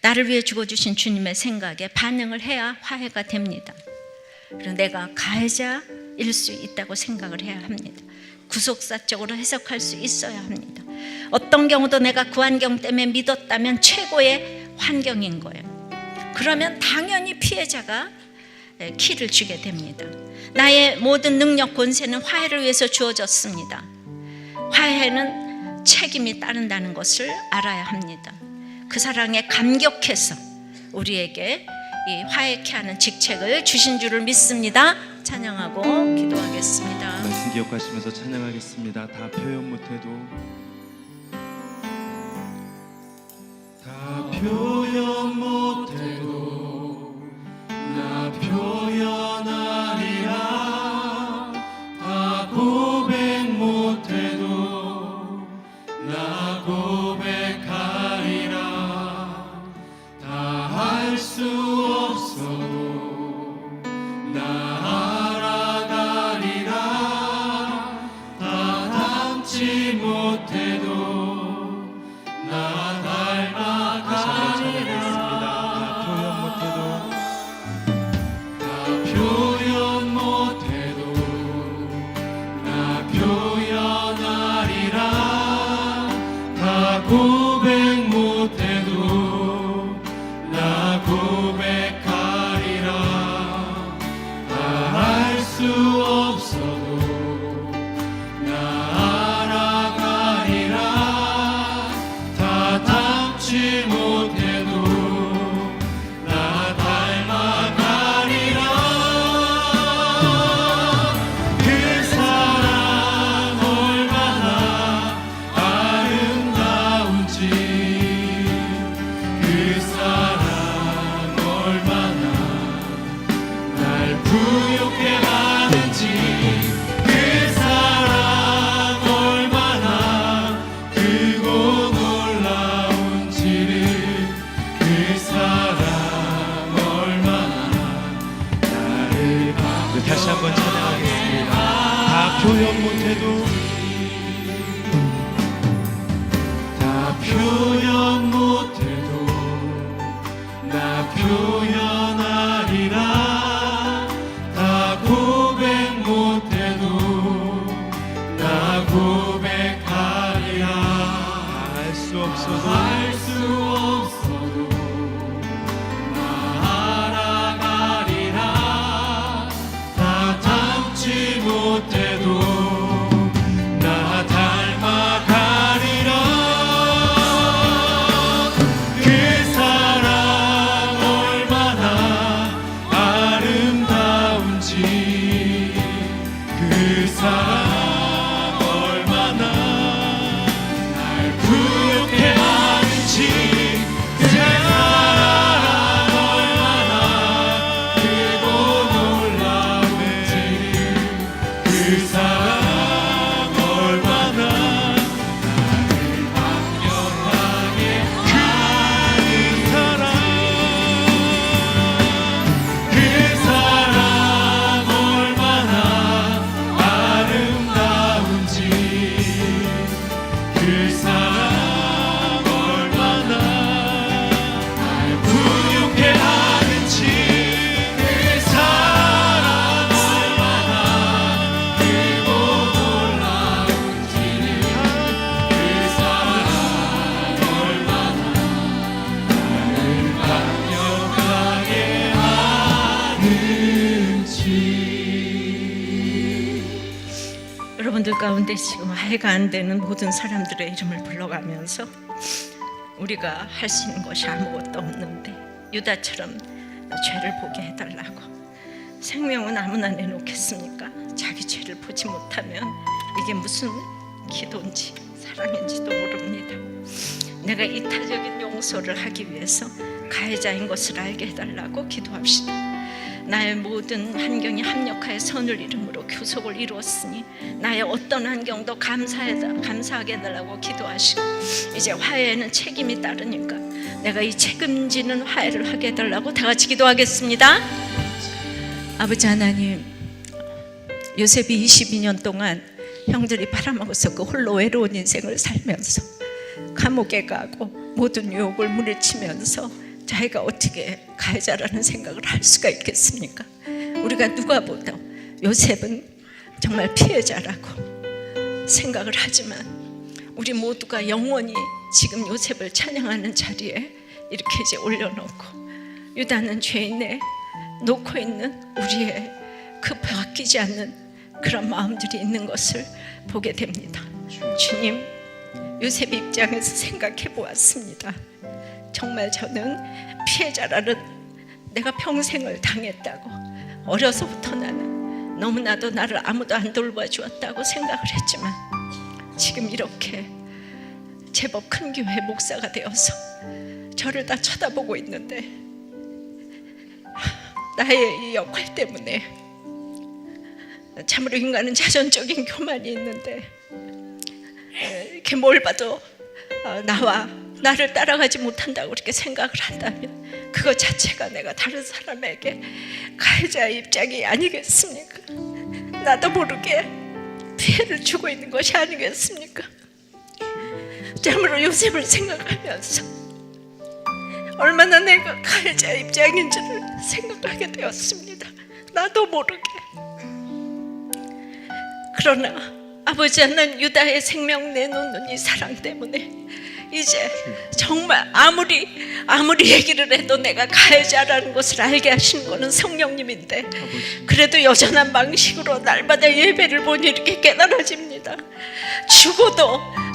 나를 위해 죽어주신 주님의 생각에 반응을 해야 화해가 됩니다. 그리고 내가 가해자일 수 있다고 생각을 해야 합니다. 구속사적으로 해석할 수 있어야 합니다. 어떤 경우도 내가 그 환경 때문에 믿었다면 최고의 환경인 거예요. 그러면 당연히 피해자가 키를 주게 됩니다. 나의 모든 능력 권세는 화해를 위해서 주어졌습니다. 화해는 책임이 따른다는 것을 알아야 합니다. 그 사랑에 감격해서 우리에게 이 화해케 하는 직책을 주신 줄을 믿습니다. 찬양하고 기도하겠습니다. 말씀 기억하시면서 찬양하겠습니다. 다 표현 못해도, 다 표현 못해도 나 표현하리라. 다 고백 못해도 나 고백하리라. 다 할 수 없어도 나 알아가리라. 다 닮지 못해도 나 닮아가리라. 다 표현 못해도 나 표현하리라. 다 고백 못해도 나 고백하리라. 다 할 수 없어도 나 알아가리라. 다 닮지 못해도 나 닮아가리라. 그 사랑 얼마나 아름다운지, 그 사랑 얼마나 날 부욕해 하는지, 그 사랑 얼마나 크고 놀라운지를, 그 사랑 얼마나 나를 다시 한번 찬양하겠습니다. 다 표현 못해도, 다 표현 못해도 나 표현하리라. 다 고백 못해도 나 고백하리라. 할 수 없어도 나 알아가리라. 다 닮지 못해도 나 닮아가리라. 그 사랑 얼마나 아름다운지, 그 사랑 얼마나 날 부욕해 하는지, 그런데 지금 화해가 안 되는 모든 사람들의 이름을 불러가면서 우리가 할 수 있는 것이 아무것도 없는데 유다처럼 죄를 보게 해달라고. 생명은 아무나 내놓겠습니까? 자기 죄를 보지 못하면 이게 무슨 기도인지 사랑인지도 모릅니다. 내가 이타적인 용서를 하기 위해서 가해자인 것을 알게 해달라고 기도합시다. 나의 모든 환경이 합력하여 선을 이름으로 교속을 이루었으니 나의 어떤 환경도 감사하게 해달라고 기도하시고, 이제 화해에는 책임이 따르니까 내가 이 책임지는 화해를 하게 해달라고 다 같이 기도하겠습니다. 아버지 하나님, 요셉이 22년 동안 형들이 팔아먹어서 그 홀로 외로운 인생을 살면서 감옥에 가고 모든 유혹을 물리치면서 자기가 어떻게 가해자라는 생각을 할 수가 있겠습니까? 우리가 누가 보다 요셉은 정말 피해자라고 생각을 하지만 우리 모두가 영원히 지금 요셉을 찬양하는 자리에 이렇게 이제 올려놓고, 유다는 죄인에 놓고 있는 우리의 그 바뀌지 않는 그런 마음들이 있는 것을 보게 됩니다. 주님, 요셉 입장에서 생각해 보았습니다. 정말 저는 피해자라는, 내가 평생을 당했다고, 어려서부터 나는 너무나도 나를 아무도 안 돌봐주었다고 생각을 했지만 지금 이렇게 제법 큰 교회 목사가 되어서 저를 다 쳐다보고 있는데, 나의 이 역할 때문에 참으로 인간은 자전적인 교만이 있는데 이렇게 뭘 봐도 나를 따라가지 못한다고 그렇게 생각을 한다면 그것 자체가 내가 다른 사람에게 가해자의 입장이 아니겠습니까? 나도 모르게 피해를 주고 있는 것이 아니겠습니까? 참으로 요셉을 생각하면서 얼마나 내가 가해자의 입장인지를 생각하게 되었습니다. 나도 모르게. 그러나 아버지 하나님, 유다의 생명 내놓는 이 사랑 때문에 이제 정말 아무리 얘기를 해도 내가 가해자라는 것을 알게 하시는 것은 성령님인데, 그래도 여전한 방식으로 날마다 예배를 보니 이렇게 깨달아집니다.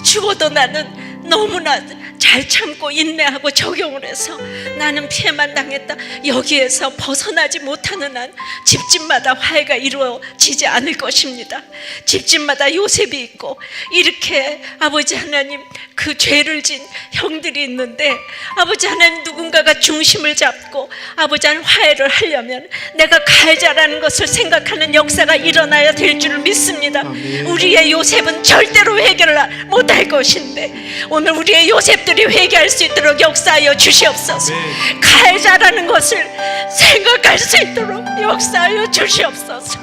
죽어도 나는 너무나 잘 참고 인내하고 적용을 해서 나는 피해만 당했다, 여기에서 벗어나지 못하는 한 집집마다 화해가 이루어지지 않을 것입니다. 집집마다 요셉이 있고 이렇게 아버지 하나님 그 죄를 진 형들이 있는데, 아버지 하나님 누군가가 중심을 잡고 아버지 하나님 화해를 하려면 내가 가해자라는 것을 생각하는 역사가 일어나야 될 줄을 믿습니다. 우리의 요셉은 절대로 회개를 못할 것인데 오늘 우리의 요셉들이 회개할 수 있도록 역사하여 주시옵소서. 가해자라는 것을 생각할 수 있도록 역사하여 주시옵소서.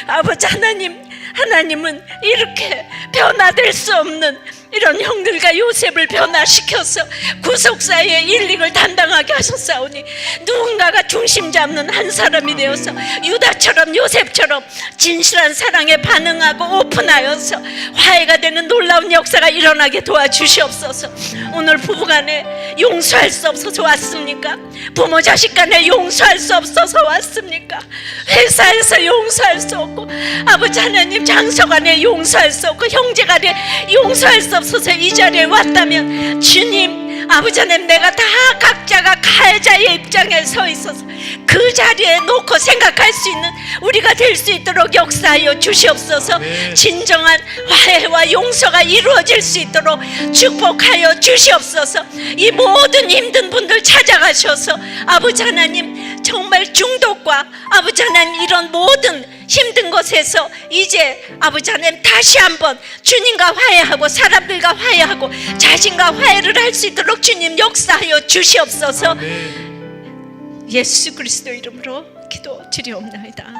아버지 하나님은 이렇게 변화될 수 없는 이런 형들과 요셉을 변화시켜서 구속사의 일릭을 담당하게 하셨사오니 누군가가 중심 잡는 한 사람이 되어서 유다처럼 요셉처럼 진실한 사랑에 반응하고 오픈하여서 화해가 되는 놀라운 역사가 일어나게 도와주시옵소서. 오늘 부부간에 용서할 수 없어서 왔습니까? 부모 자식 간에 용서할 수 없어서 왔습니까? 회사에서 용서할 수 없고 아버지 하나님 장서간에 용서할 수 없고 형제간에 용서할 수 없어서 이 자리에 왔다면 주님 아버지 하나님, 내가 다 각자가 가해자의 입장에 서 있어서 그 자리에 놓고 생각할 수 있는 우리가 될 수 있도록 역사하여 주시옵소서. 진정한 화해와 용서가 이루어질 수 있도록 축복하여 주시옵소서. 이 모든 힘든 분들 찾아가셔서 아버지 하나님 정말 중독과 아버지 하나님 이런 모든 힘든 것에서 이제 아버지 하나님 다시 한번 주님과 화해하고 사람들과 화해하고 자신과 화해를 할 수 있도록 주님 역사하여 주시옵소서. 예수 그리스도 이름으로 기도드리옵나이다.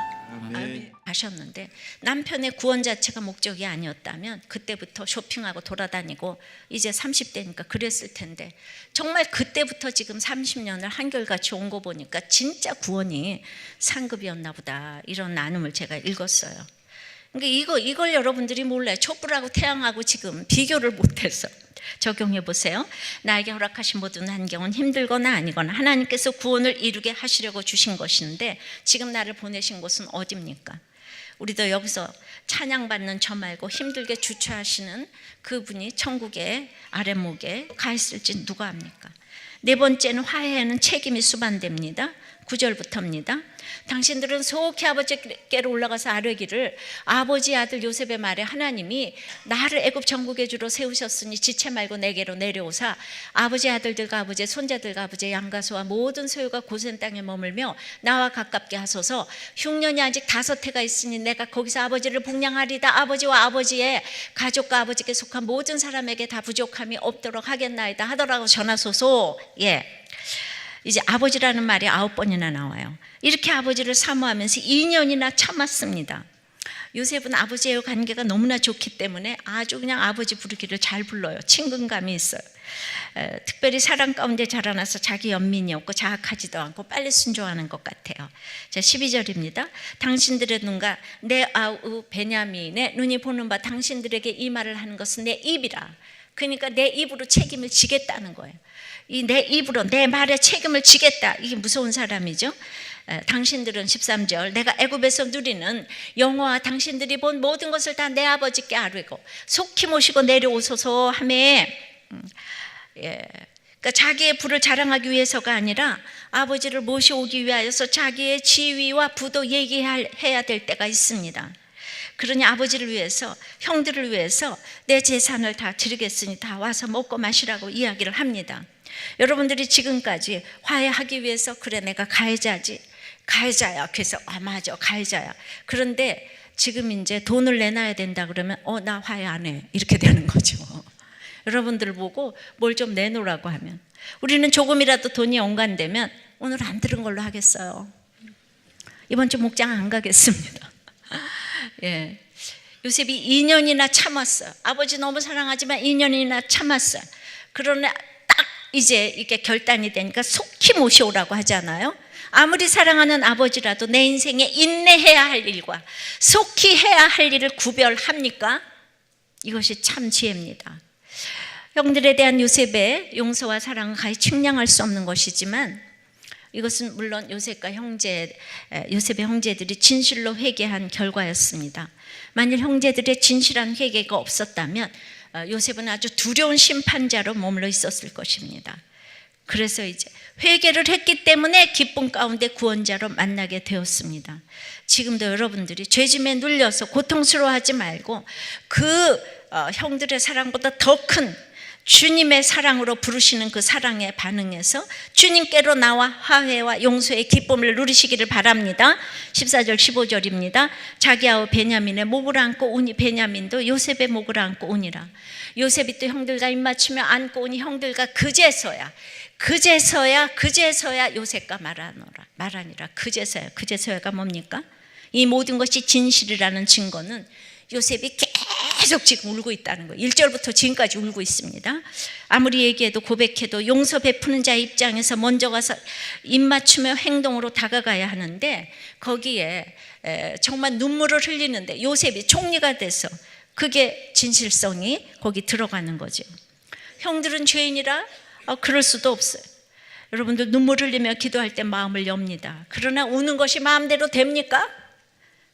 아멘. 하셨는데 남편의 구원 자체가 목적이 아니었다면 그때부터 쇼핑하고 돌아다니고 이제 30대니까 그랬을 텐데, 정말 그때부터 지금 30년을 한결같이 온 거 보니까 진짜 구원이 상급이었나 보다, 이런 나눔을 제가 읽었어요. 그러니까 이걸 여러분들이 몰라요. 촛불하고 태양하고 지금 비교를 못해서 적용해 보세요. 나에게 허락하신 모든 환경은 힘들거나 아니거나 하나님께서 구원을 이루게 하시려고 주신 것인데 지금 나를 보내신 곳은 어디입니까? 우리도 여기서 찬양받는 저 말고 힘들게 주차하시는 그분이 천국의 아랫목에 가 있을지 누가 압니까? 네 번째는 화해에는 책임이 수반됩니다. 9절부터입니다. 당신들은 속히 아버지께로 올라가서 아뢰기를 아버지 아들 요셉의 말에 하나님이 나를 애굽 전국의 주로 세우셨으니 지체 말고 내게로 내려오사 아버지 아들들과 아버지의 손자들과 아버지의 양가소와 모든 소유가 고센 땅에 머물며 나와 가깝게 하소서. 흉년이 아직 5해가 있으니 내가 거기서 아버지를 복량하리다. 아버지와 아버지의 가족과 아버지께 속한 모든 사람에게 다 부족함이 없도록 하겠나이다 하더라고 전하소서. 이제 아버지라는 말이 9번이나 나와요. 이렇게 아버지를 사모하면서 2년이나 참았습니다. 요셉은 아버지의 관계가 너무나 좋기 때문에 아주 그냥 아버지 부르기를 잘 불러요. 친근감이 있어요. 특별히 사랑 가운데 자라나서 자기 연민이 없고 자학하지도 않고 빨리 순종하는 것 같아요. 자, 12절입니다. 당신들의 눈과 내 아우 베냐민의 눈이 보는 바 당신들에게 이 말을 하는 것은 내 입이라. 그러니까 내 입으로 책임을 지겠다는 거예요. 이 내 입으로 내 말에 책임을 지겠다. 이게 무서운 사람이죠. 당신들은 13절 내가 애굽에서 누리는 영화와 당신들이 본 모든 것을 다 내 아버지께 아뢰고 속히 모시고 내려오소서 하며 그러니까 자기의 부를 자랑하기 위해서가 아니라 아버지를 모셔오기 위하여서 자기의 지위와 부도 얘기해야 될 때가 있습니다. 그러니 아버지를 위해서 형들을 위해서 내 재산을 다 드리겠으니 다 와서 먹고 마시라고 이야기를 합니다. 여러분들이 지금까지 화해하기 위해서 그래 내가 가해자야. 그래서 맞아 가해자야. 그런데 지금 이제 돈을 내놔야 된다 그러면 나 화해 안 해. 이렇게 되는 거죠. 여러분들 보고 뭘 좀 내놓으라고 하면 우리는 조금이라도 돈이 연관되면 오늘 안 들은 걸로 하겠어요. 이번 주 목장 안 가겠습니다. 요셉이 2년이나 참았어요. 아버지 너무 사랑하지만 2년이나 참았어요. 그러나 딱 이제 이게 결단이 되니까 속히 모셔오라고 하잖아요. 아무리 사랑하는 아버지라도 내 인생에 인내해야 할 일과 속히 해야 할 일을 구별합니까? 이것이 참 지혜입니다. 형들에 대한 요셉의 용서와 사랑은 가히 측량할 수 없는 것이지만 이것은 물론 요셉의 형제들이 진실로 회개한 결과였습니다. 만일 형제들의 진실한 회개가 없었다면 요셉은 아주 두려운 심판자로 머물러 있었을 것입니다. 그래서 이제 회개를 했기 때문에 기쁨 가운데 구원자로 만나게 되었습니다. 지금도 여러분들이 죄짐에 눌려서 고통스러워하지 말고 그 형들의 사랑보다 더 큰 주님의 사랑으로 부르시는 그 사랑에 반응해서 주님께로 나와 화해와 용서의 기쁨을 누리시기를 바랍니다. 14절 15절입니다. 자기 아우 베냐민의 목을 안고 오니 베냐민도 요셉의 목을 안고 오니라. 요셉이 또 형들과 입맞추며 안고 오니 형들과 그제서야 요셉과 말하니라. 그제서야가 뭡니까? 이 모든 것이 진실이라는 증거는 요셉이 계속 지금 울고 있다는 거예요. 1절부터 지금까지 울고 있습니다. 아무리 얘기해도 고백해도 용서 베푸는 자의 입장에서 먼저 가서 입맞추며 행동으로 다가가야 하는데 거기에 정말 눈물을 흘리는데 요셉이 총리가 돼서 그게 진실성이 거기 들어가는 거죠. 형들은 죄인이라 그럴 수도 없어요. 여러분들 눈물 흘리며 기도할 때 마음을 엽니다. 그러나 우는 것이 마음대로 됩니까?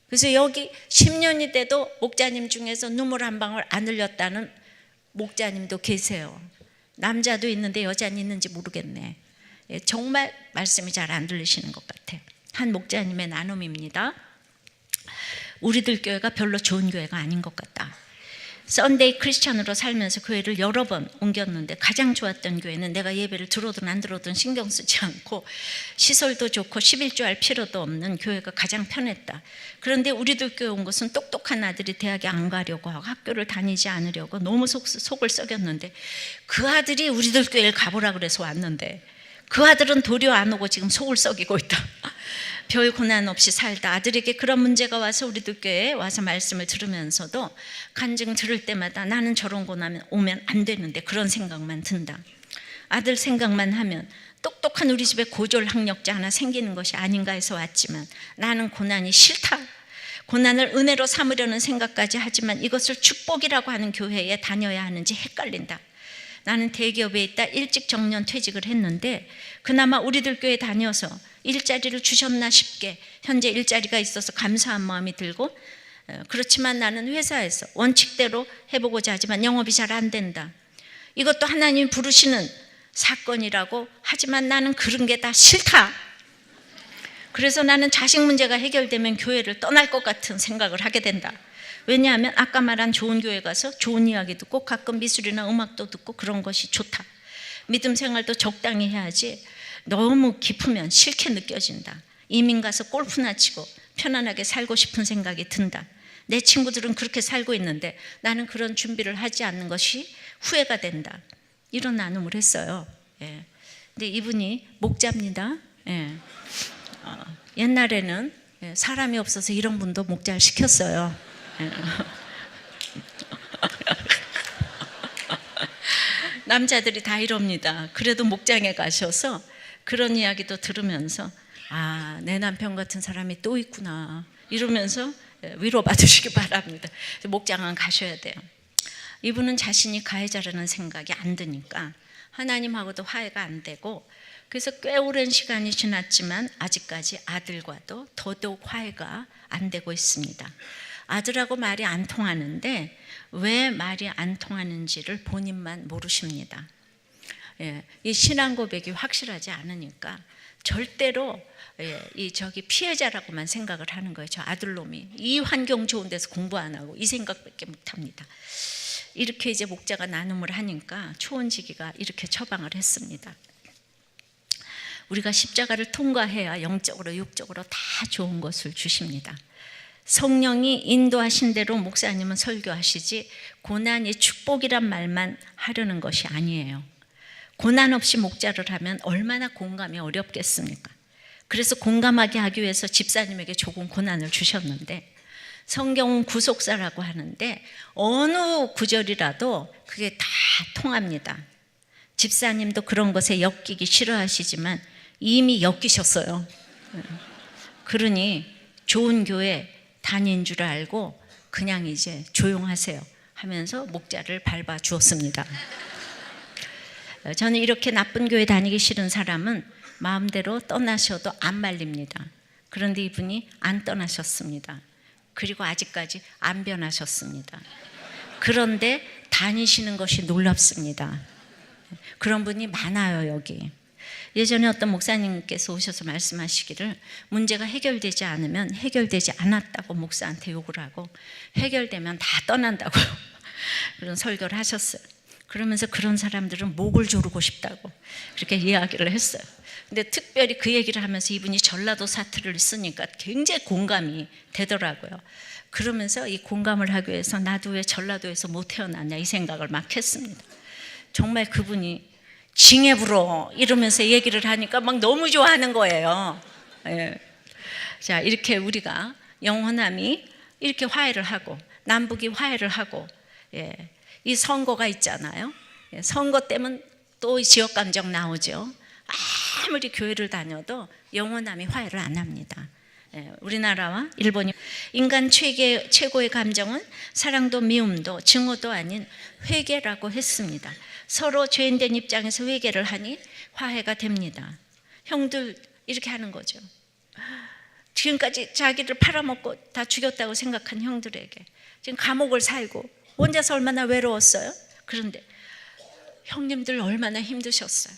그래서 여기 10년이 돼도 목자님 중에서 눈물 한 방울 안 흘렸다는 목자님도 계세요. 남자도 있는데 여자는 있는지 모르겠네. 정말 말씀이 잘 안 들리시는 것 같아요. 한 목자님의 나눔입니다. 우리들 교회가 별로 좋은 교회가 아닌 것 같다. 썬데이 크리스찬으로 살면서 교회를 여러 번 옮겼는데 가장 좋았던 교회는 내가 예배를 들어든 안 들어든 신경 쓰지 않고 시설도 좋고 11조 할 필요도 없는 교회가 가장 편했다. 그런데 우리들 교회 온 것은 똑똑한 아들이 대학에 안 가려고 하고 학교를 다니지 않으려고 너무 속을 썩였는데 그 아들이 우리들 교회를 가보라 그래서 왔는데 그 아들은 도리어 안 오고 지금 속을 썩이고 있다. 별 고난 없이 살다 아들에게 그런 문제가 와서 우리들 교회에 와서 말씀을 들으면서도 간증 들을 때마다 나는 저런 고난 오면 안 되는데 그런 생각만 든다. 아들 생각만 하면 똑똑한 우리 집에 고졸 학력자 하나 생기는 것이 아닌가 해서 왔지만 나는 고난이 싫다. 고난을 은혜로 삼으려는 생각까지 하지만 이것을 축복이라고 하는 교회에 다녀야 하는지 헷갈린다. 나는 대기업에 있다 일찍 정년 퇴직을 했는데 그나마 우리들 교회 다녀서 일자리를 주셨나 싶게 현재 일자리가 있어서 감사한 마음이 들고, 그렇지만 나는 회사에서 원칙대로 해보고자 하지만 영업이 잘 안 된다. 이것도 하나님이 부르시는 사건이라고 하지만 나는 그런 게 다 싫다. 그래서 나는 자식 문제가 해결되면 교회를 떠날 것 같은 생각을 하게 된다. 왜냐하면 아까 말한 좋은 교회 가서 좋은 이야기 듣고 가끔 미술이나 음악도 듣고 그런 것이 좋다. 믿음 생활도 적당히 해야지 너무 깊으면 싫게 느껴진다. 이민 가서 골프나 치고 편안하게 살고 싶은 생각이 든다. 내 친구들은 그렇게 살고 있는데 나는 그런 준비를 하지 않는 것이 후회가 된다. 이런 나눔을 했어요. 예. 근데 이분이 목자입니다. 예. 옛날에는 사람이 없어서 이런 분도 목자를 시켰어요. 예. 남자들이 다 이럽니다. 그래도 목장에 가셔서 그런 이야기도 들으면서 아, 내 남편 같은 사람이 또 있구나 이러면서 위로받으시기 바랍니다. 목장은 가셔야 돼요. 이분은 자신이 가해자라는 생각이 안 드니까 하나님하고도 화해가 안 되고, 그래서 꽤 오랜 시간이 지났지만 아직까지 아들과도 더더욱 화해가 안 되고 있습니다. 아들하고 말이 안 통하는데 왜 말이 안 통하는지를 본인만 모르십니다. 예, 이 신앙 고백이 확실하지 않으니까 절대로 저기 피해자라고만 생각을 하는 거예요. 저 아들놈이 이 환경 좋은 데서 공부 안 하고 이 생각밖에 못합니다. 이렇게 이제 목자가 나눔을 하니까 초원지기가 이렇게 처방을 했습니다. 우리가 십자가를 통과해야 영적으로 육적으로 다 좋은 것을 주십니다. 성령이 인도하신 대로 목사님은 설교하시지 고난이 축복이란 말만 하려는 것이 아니에요. 고난 없이 목자를 하면 얼마나 공감이 어렵겠습니까? 그래서 공감하게 하기 위해서 집사님에게 조금 고난을 주셨는데, 성경은 구속사라고 하는데 어느 구절이라도 그게 다 통합니다. 집사님도 그런 것에 엮이기 싫어하시지만 이미 엮이셨어요. 그러니 좋은 교회 다닌 줄 알고 그냥 이제 조용하세요 하면서 목자를 밟아 주었습니다. 저는 이렇게 나쁜 교회 다니기 싫은 사람은 마음대로 떠나셔도 안 말립니다. 그런데 이분이 안 떠나셨습니다. 그리고 아직까지 안 변하셨습니다. 그런데 다니시는 것이 놀랍습니다. 그런 분이 많아요, 여기. 예전에 어떤 목사님께서 오셔서 말씀하시기를 문제가 해결되지 않으면 해결되지 않았다고 목사한테 욕을 하고 해결되면 다 떠난다고 그런 설교를 하셨어요. 그러면서 그런 사람들은 목을 조르고 싶다고 그렇게 이야기를 했어요. 근데 특별히 그 얘기를 하면서 이분이 전라도 사투리를 쓰니까 굉장히 공감이 되더라고요. 그러면서 이 공감을 하기 위해서 나도 왜 전라도에서 못 태어났냐 이 생각을 막 했습니다. 정말 그분이 징해 불어 이러면서 얘기를 하니까 막 너무 좋아하는 거예요. 예. 자, 이렇게 우리가 영원함이 이렇게 화해를 하고 남북이 화해를 하고, 예. 이 선거가 있잖아요. 예. 선거 때문에 또 지역 감정 나오죠. 아무리 교회를 다녀도 영원함이 화해를 안 합니다. 예. 우리나라와 일본이 인간 최고의 감정은 사랑도 미움도 증오도 아닌 회개라고 했습니다. 서로 죄인된 입장에서 회개를 하니 화해가 됩니다. 형들 이렇게 하는 거죠. 지금까지 자기를 팔아먹고 다 죽였다고 생각한 형들에게 지금 감옥을 살고 혼자서 얼마나 외로웠어요. 그런데 형님들 얼마나 힘드셨어요.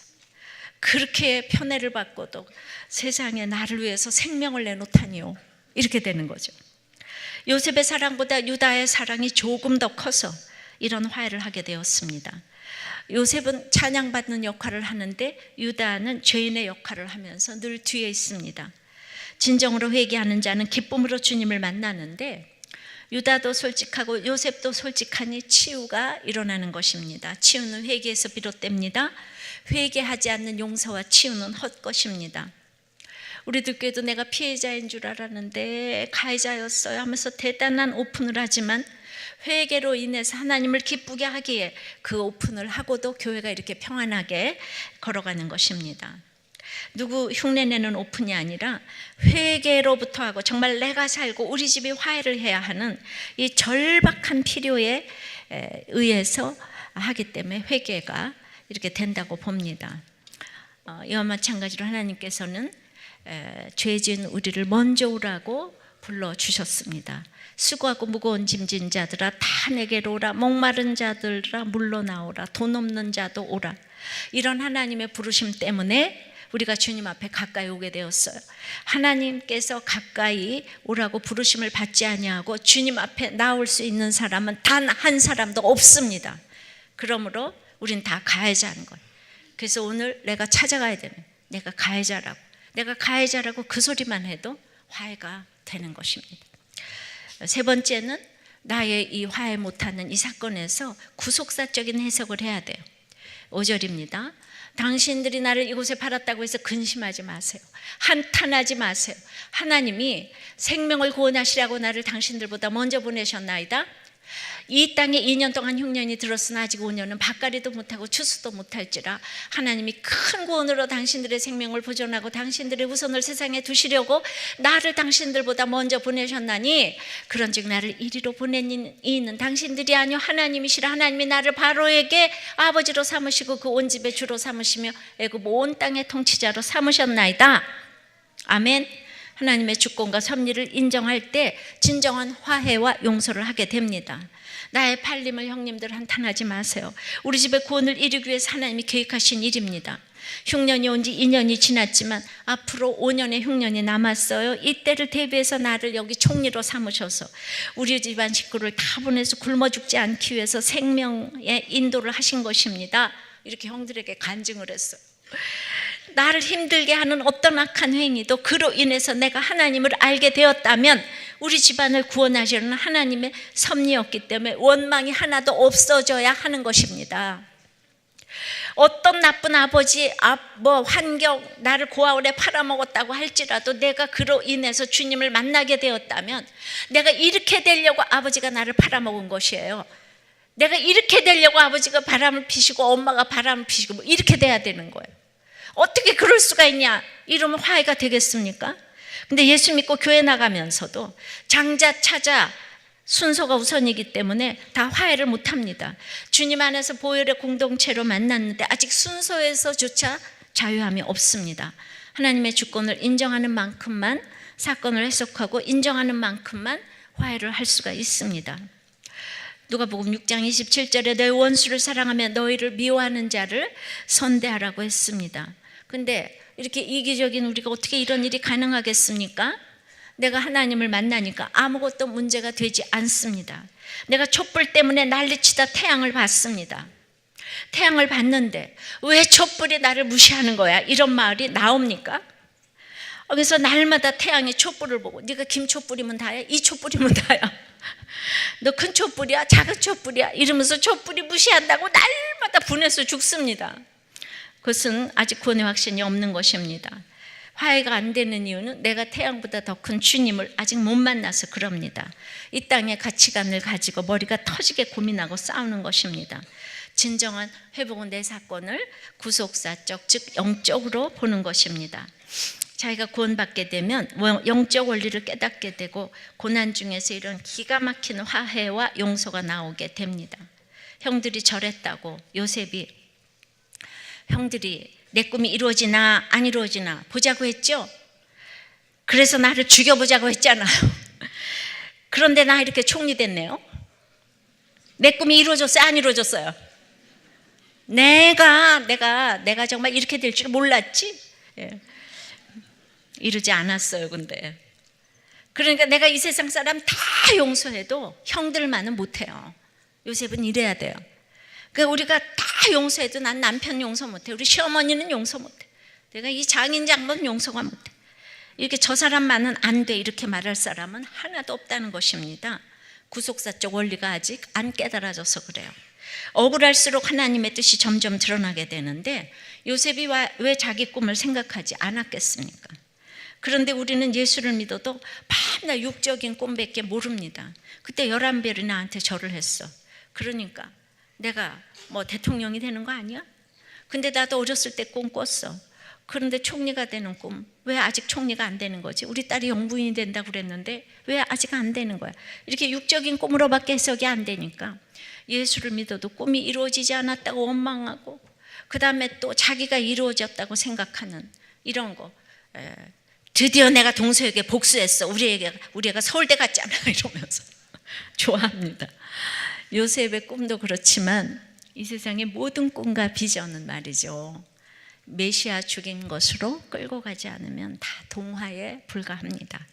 그렇게 편애를 받고도 세상에 나를 위해서 생명을 내놓다니요. 이렇게 되는 거죠. 요셉의 사랑보다 유다의 사랑이 조금 더 커서 이런 화해를 하게 되었습니다. 요셉은 찬양받는 역할을 하는데 유다는 죄인의 역할을 하면서 늘 뒤에 있습니다. 진정으로 회개하는 자는 기쁨으로 주님을 만나는데 유다도 솔직하고 요셉도 솔직하니 치유가 일어나는 것입니다. 치유는 회개에서 비롯됩니다. 회개하지 않는 용서와 치유는 헛것입니다. 우리들 교회도 내가 피해자인 줄 알았는데 가해자였어요 하면서 대단한 오픈을 하지만 회개로 인해서 하나님을 기쁘게 하기에 그 오픈을 하고도 교회가 이렇게 평안하게 걸어가는 것입니다. 누구 흉내내는 오픈이 아니라 회개로부터 하고 정말 내가 살고 우리 집이 화해를 해야 하는 이 절박한 필요에 의해서 하기 때문에 회개가 이렇게 된다고 봅니다. 이와 마찬가지로 하나님께서는 죄 지은 우리를 먼저 오라고 불러주셨습니다. 수고하고 무거운 짐진 자들아 다 내게로 오라. 목마른 자들아 물러나오라. 돈 없는 자도 오라. 이런 하나님의 부르심 때문에 우리가 주님 앞에 가까이 오게 되었어요. 하나님께서 가까이 오라고 부르심을 받지 아니하고 주님 앞에 나올 수 있는 사람은 단 한 사람도 없습니다. 그러므로 우린 다 가해자인 거예요. 그래서 오늘 내가 찾아가야 되는, 내가 가해자라고 그 소리만 해도 화해가 되는 것입니다. 세 번째는 나의 이 화해 못하는 이 사건에서 구속사적인 해석을 해야 돼요. 5절입니다. 당신들이 나를 이곳에 팔았다고 해서 근심하지 마세요. 한탄하지 마세요. 하나님이 생명을 구원하시라고 나를 당신들보다 먼저 보내셨나이다. 이 땅에 2년 동안 흉년이 들었으나 아직 5년은 밭갈이도 못하고 추수도 못할지라 하나님이 큰 구원으로 당신들의 생명을 보존하고 당신들의 후손을 세상에 두시려고 나를 당신들보다 먼저 보내셨나니 그런즉 나를 이리로 보낸 이는 당신들이 아니요 하나님이시라. 하나님이 나를 바로에게 아버지로 삼으시고 그 온 집의 주로 삼으시며 애굽 온 땅의 통치자로 삼으셨나이다. 아멘. 하나님의 주권과 섭리를 인정할 때 진정한 화해와 용서를 하게 됩니다. 나의 팔림을 형님들 한탄하지 마세요. 우리 집의 구원을 이루기 위해서 하나님이 계획하신 일입니다. 흉년이 온 지 2년이 지났지만 앞으로 5년의 흉년이 남았어요. 이때를 대비해서 나를 여기 총리로 삼으셔서 우리 집안 식구를 다 보내서 굶어 죽지 않기 위해서 생명의 인도를 하신 것입니다. 이렇게 형들에게 간증을 했어요. 나를 힘들게 하는 어떤 악한 행위도 그로 인해서 내가 하나님을 알게 되었다면 우리 집안을 구원하시는 하나님의 섭리였기 때문에 원망이 하나도 없어져야 하는 것입니다. 어떤 나쁜 아버지, 환경, 나를 고아원에 팔아먹었다고 할지라도 내가 그로 인해서 주님을 만나게 되었다면 내가 이렇게 되려고 아버지가 나를 팔아먹은 것이에요. 내가 이렇게 되려고 아버지가 바람을 피시고 엄마가 바람을 피시고 이렇게 돼야 되는 거예요. 어떻게 그럴 수가 있냐? 이러면 화해가 되겠습니까? 근데 예수 믿고 교회 나가면서도 장자 차자 순서가 우선이기 때문에 다 화해를 못합니다. 주님 안에서 보혈의 공동체로 만났는데 아직 순서에서조차 자유함이 없습니다. 하나님의 주권을 인정하는 만큼만 사건을 해석하고 인정하는 만큼만 화해를 할 수가 있습니다. 누가복음 6장 27절에 너희 원수를 사랑하며 너희를 미워하는 자를 선대하라고 했습니다. 근데 이렇게 이기적인 우리가 어떻게 이런 일이 가능하겠습니까? 내가 하나님을 만나니까 아무것도 문제가 되지 않습니다. 내가 촛불 때문에 난리치다 태양을 봤습니다. 태양을 봤는데 왜 촛불이 나를 무시하는 거야? 이런 말이 나옵니까? 그래서 날마다 태양의 촛불을 보고 네가 김촛불이면 다야? 이 촛불이면 다야? 너 큰 촛불이야? 작은 촛불이야? 이러면서 촛불이 무시한다고 날마다 분해서 죽습니다. 그것은 아직 구원의 확신이 없는 것입니다. 화해가 안 되는 이유는 내가 태양보다 더 큰 주님을 아직 못 만나서 그럽니다. 이 땅의 가치관을 가지고 머리가 터지게 고민하고 싸우는 것입니다. 진정한 회복은 내 사건을 구속사적, 즉 영적으로 보는 것입니다. 자기가 구원받게 되면 영적 원리를 깨닫게 되고 고난 중에서 이런 기가 막힌 화해와 용서가 나오게 됩니다. 형들이 저랬다고 요셉이 형들이 내 꿈이 이루어지나 안 이루어지나 보자고 했죠. 그래서 나를 죽여보자고 했잖아요. 그런데 나 이렇게 총리 됐네요. 내 꿈이 이루어졌어요? 안 이루어졌어요? 내가 정말 이렇게 될 줄 몰랐지. 예. 이루지 않았어요. 근데 그러니까 내가 이 세상 사람 다 용서해도 형들만은 못해요. 요셉은 이래야 돼요. 그러니까 우리가 다 용서해도 난 남편 용서 못해. 우리 시어머니는 용서 못해. 내가 이 장인 장모는 용서가 못해. 이렇게 저 사람만은 안 돼 이렇게 말할 사람은 하나도 없다는 것입니다. 구속사적 원리가 아직 안 깨달아져서 그래요. 억울할수록 하나님의 뜻이 점점 드러나게 되는데 요셉이 왜 자기 꿈을 생각하지 않았겠습니까? 그런데 우리는 예수를 믿어도 밤낮 육적인 꿈밖에 모릅니다. 그때 11별이 나한테 절을 했어. 그러니까 내가 뭐 대통령이 되는 거 아니야? 근데 나도 어렸을 때 꿈 꿨어. 그런데 총리가 되는 꿈, 왜 아직 총리가 안 되는 거지? 우리 딸이 영부인이 된다고 그랬는데 왜 아직 안 되는 거야? 이렇게 육적인 꿈으로밖에 해석이 안 되니까 예수를 믿어도 꿈이 이루어지지 않았다고 원망하고, 그 다음에 또 자기가 이루어졌다고 생각하는 이런 거. 드디어 내가 동서에게 복수했어. 우리 애가 서울대 갔잖아 이러면서 좋아합니다. 요셉의 꿈도 그렇지만 이 세상의 모든 꿈과 비전은 말이죠, 메시아 죽인 것으로 끌고 가지 않으면 다 동화에 불과합니다.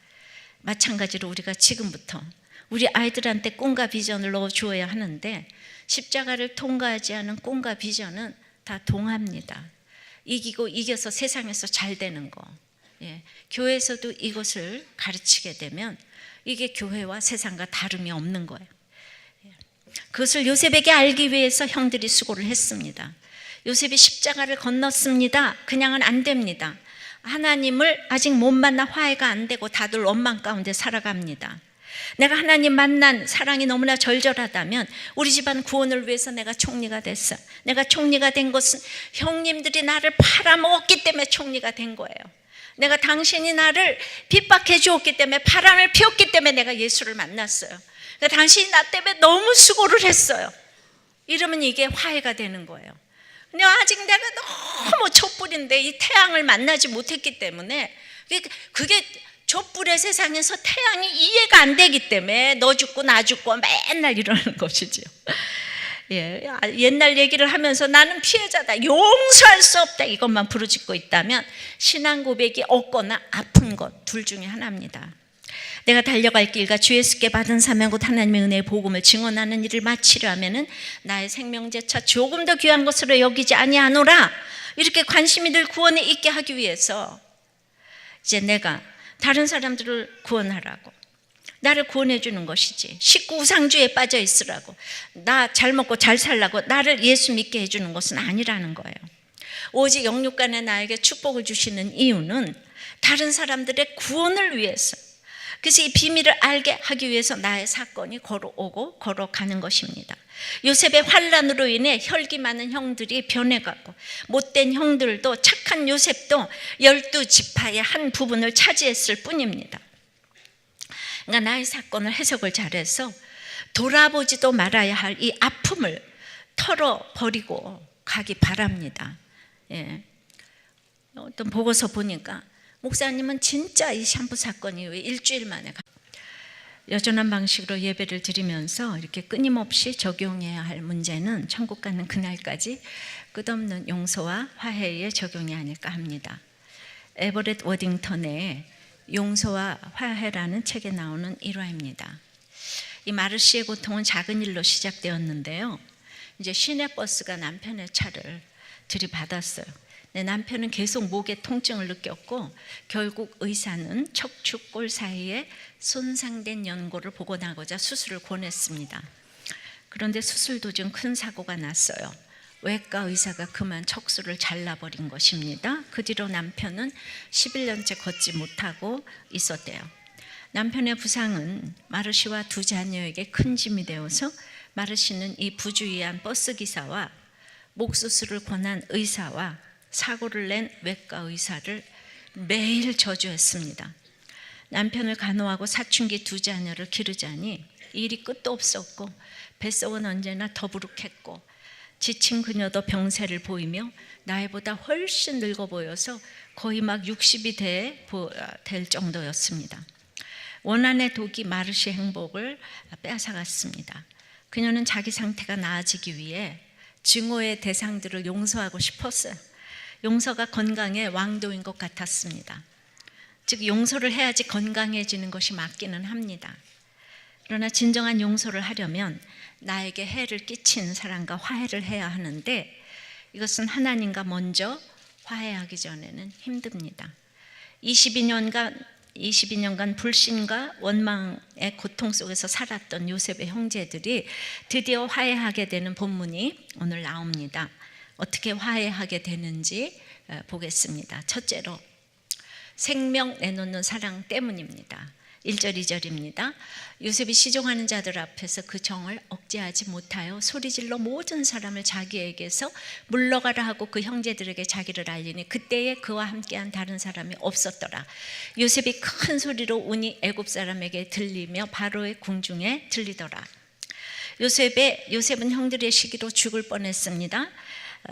마찬가지로 우리가 지금부터 우리 아이들한테 꿈과 비전을 넣어주어야 하는데, 십자가를 통과하지 않은 꿈과 비전은 다 동화입니다. 이기고 이겨서 세상에서 잘 되는 거. 교회에서도 이것을 가르치게 되면 이게 교회와 세상과 다름이 없는 거예요. 그것을 요셉에게 알기 위해서 형들이 수고를 했습니다. 요셉이 십자가를 건넜습니다. 그냥은 안 됩니다. 하나님을 아직 못 만나 화해가 안 되고 다들 원망 가운데 살아갑니다. 내가 하나님 만난 사랑이 너무나 절절하다면 우리 집안 구원을 위해서 내가 총리가 됐어. 내가 총리가 된 것은 형님들이 나를 팔아먹었기 때문에 총리가 된 거예요. 내가 당신이 나를 핍박해 주었기 때문에, 바람을 피웠기 때문에 내가 예수를 만났어요. 그러니까 당신이 나 때문에 너무 수고를 했어요. 이러면 이게 화해가 되는 거예요. 근데 아직 내가 너무 촛불인데 이 태양을 만나지 못했기 때문에, 그게 촛불의 세상에서 태양이 이해가 안 되기 때문에 너 죽고 나 죽고 맨날 이러는 것이죠. 옛날 얘기를 하면서 나는 피해자다, 용서할 수 없다, 이것만 부르짖고 있다면 신앙 고백이 없거나 아픈 것 둘 중에 하나입니다. 내가 달려갈 길과 주 예수께 받은 사명 곧 하나님의 은혜의 복음을 증언하는 일을 마치려 하면은 나의 생명제차 조금 더 귀한 것으로 여기지 아니하노라. 이렇게 관심이 늘 구원에 있게 하기 위해서 이제 내가 다른 사람들을 구원하라고, 나를 구원해 주는 것이지, 식구 우상주의에 빠져 있으라고, 나 잘 먹고 잘 살라고 나를 예수 믿게 해주는 것은 아니라는 거예요. 오직 영육간에 나에게 축복을 주시는 이유는 다른 사람들의 구원을 위해서, 그래서 이 비밀을 알게 하기 위해서 나의 사건이 걸어오고 걸어가는 것입니다. 요셉의 환난으로 인해 혈기 많은 형들이 변해가고, 못된 형들도 착한 요셉도 12지파의 한 부분을 차지했을 뿐입니다. 그러니까 나의 사건을 해석을 잘해서 돌아보지도 말아야 할 이 아픔을 털어버리고 가기 바랍니다. 어떤 보고서 보니까 목사님은 진짜 이 샴푸 사건이 왜 일주일 만에 여전한 방식으로 예배를 드리면서 이렇게 끊임없이 적용해야 할 문제는 천국 가는 그날까지 끝없는 용서와 화해의 적용이 아닐까 합니다. 에버렛 워딩턴의 용서와 화해라는 책에 나오는 일화입니다. 이 마르시의 고통은 작은 일로 시작되었는데요, 이제 시내버스가 남편의 차를 들이받았어요. 내 남편은 계속 목에 통증을 느꼈고 결국 의사는 척추골 사이에 손상된 연골을 복원하고자 수술을 권했습니다. 그런데 수술 도중 큰 사고가 났어요. 외과 의사가 그만 척수를 잘라버린 것입니다. 그 뒤로 남편은 11년째 걷지 못하고 있었대요. 남편의 부상은 마르시와 두 자녀에게 큰 짐이 되어서 마르시는 이 부주의한 버스기사와 목 수술을 권한 의사와 사고를 낸 외과 의사를 매일 저주했습니다. 남편을 간호하고 사춘기 두 자녀를 기르자니 일이 끝도 없었고 뱃속은 언제나 더부룩했고 지친 그녀도 병세를 보이며 나이보다 훨씬 늙어 보여서 거의 막 60이 될 정도였습니다. 원한의 독이 마르시의 행복을 빼앗아갔습니다. 그녀는 자기 상태가 나아지기 위해 증오의 대상들을 용서하고 싶었어요. 용서가 건강의 왕도인 것 같았습니다. 즉 용서를 해야지 건강해지는 것이 맞기는 합니다. 그러나 진정한 용서를 하려면 나에게 해를 끼친 사람과 화해를 해야 하는데, 이것은 하나님과 먼저 화해하기 전에는 힘듭니다. 22년간 불신과 원망의 고통 속에서 살았던 요셉의 형제들이 드디어 화해하게 되는 본문이 오늘 나옵니다. 어떻게 화해하게 되는지 보겠습니다. 첫째로 생명 내놓는 사랑 때문입니다. 1절 2절입니다. 요셉이 시종하는 자들 앞에서 그 정을 억제하지 못하여 소리질러 모든 사람을 자기에게서 물러가라 하고 그 형제들에게 자기를 알리니 그때에 그와 함께한 다른 사람이 없었더라. 요셉이 큰 소리로 운이 애굽 사람에게 들리며 바로의 궁중에 들리더라. 요셉은 형들의 시기로 죽을 뻔했습니다.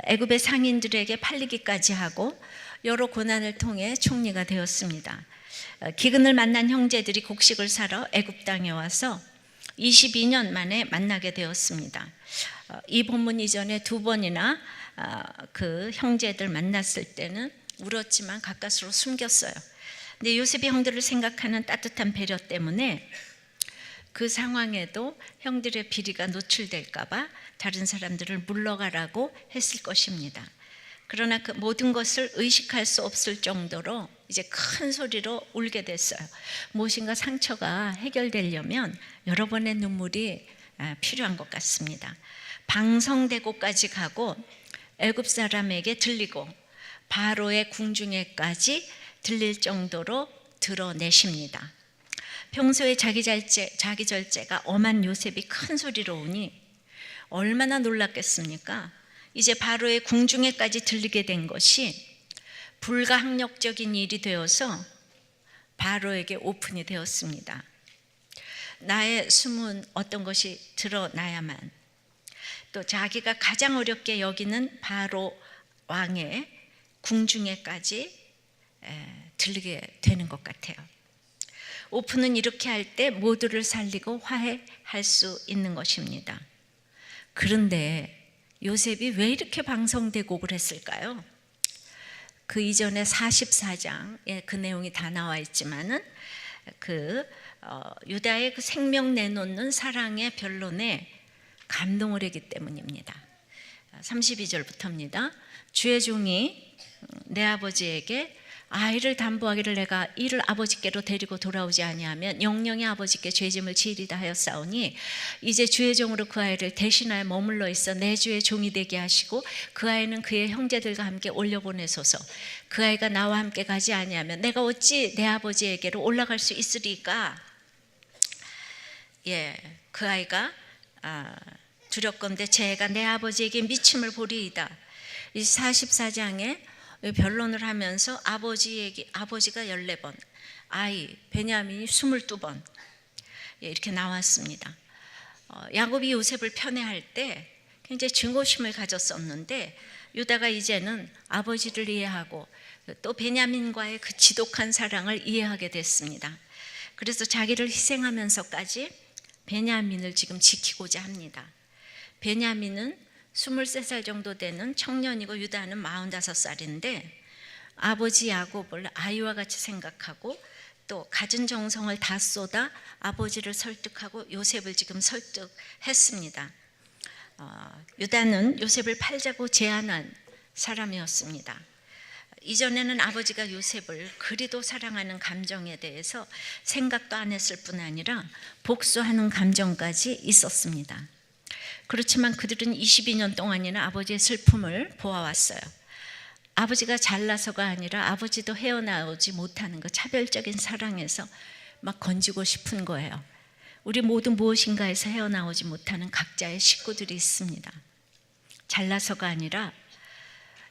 애굽의 상인들에게 팔리기까지 하고 여러 고난을 통해 총리가 되었습니다. 기근을 만난 형제들이 곡식을 사러 애굽 땅에 와서 22년 만에 만나게 되었습니다. 이 본문 이전에 두 번이나 그 형제들 만났을 때는 울었지만 가까스로 숨겼어요. 근데 요셉이 형들을 생각하는 따뜻한 배려 때문에 그 상황에도 형들의 비리가 노출될까 봐 다른 사람들을 물러가라고 했을 것입니다. 그러나 그 모든 것을 의식할 수 없을 정도로 이제 큰 소리로 울게 됐어요. 무엇인가 상처가 해결되려면 여러 번의 눈물이 필요한 것 같습니다. 방성대고까지 가고 애굽 사람에게 들리고 바로의 궁중에까지 들릴 정도로 드러내십니다. 평소에 자기 절제가 엄한 요셉이 큰 소리로 우니 얼마나 놀랐겠습니까? 이제 바로의 궁중에까지 들리게 된 것이 불가항력적인 일이 되어서 바로에게 오픈이 되었습니다. 나의 숨은 어떤 것이 드러나야만, 또 자기가 가장 어렵게 여기는 바로 왕의 궁중에까지 들리게 되는 것 같아요. 오픈은 이렇게 할 때 모두를 살리고 화해할 수 있는 것입니다. 그런데 요셉이 왜 이렇게 방성대곡을 했을까요? 그 이전에 44장에 그 내용이 다 나와 있지만은 유다의 그 생명 내놓는 사랑의 변론에 감동을 했기 때문입니다. 32절부터입니다. 주의 종이 내 아버지에게 아이를 담보하기를 내가 이를 아버지께로 데리고 돌아오지 아니하면 영영이 아버지께 죄짐을 지으리다 하였사오니 이제 주의 종으로 그 아이를 대신하여 머물러 있어 내 주의 종이 되게 하시고 그 아이는 그의 형제들과 함께 올려보내소서. 그 아이가 나와 함께 가지 아니하면 내가 어찌 내 아버지에게로 올라갈 수 있으리까? 그 아이가 두렵건대 제 애가 내 아버지에게 미침을 보리이다. 이 44장에 변론을 하면서 아버지가 14번, 아이 베냐민이 22번 이렇게 나왔습니다. 야곱이 요셉을 편애할 때 굉장히 증오심을 가졌었는데 유다가 이제는 아버지를 이해하고 또 베냐민과의 그 지독한 사랑을 이해하게 됐습니다. 그래서 자기를 희생하면서까지 베냐민을 지금 지키고자 합니다. 베냐민은 23살 정도 되는 청년이고 유다는 45살인데 아버지 야곱을 아이와 같이 생각하고 또 가진 정성을 다 쏟아 아버지를 설득하고 요셉을 지금 설득했습니다. 유다는 요셉을 팔자고 제안한 사람이었습니다. 이전에는 아버지가 요셉을 그리도 사랑하는 감정에 대해서 생각도 안 했을 뿐 아니라 복수하는 감정까지 있었습니다. 그렇지만 그들은 22년 동안이나 아버지의 슬픔을 보아왔어요. 아버지가 잘나서가 아니라 아버지도 헤어나오지 못하는 그 차별적인 사랑에서 막 건지고 싶은 거예요. 우리 모두 무엇인가에서 헤어나오지 못하는 각자의 식구들이 있습니다. 잘나서가 아니라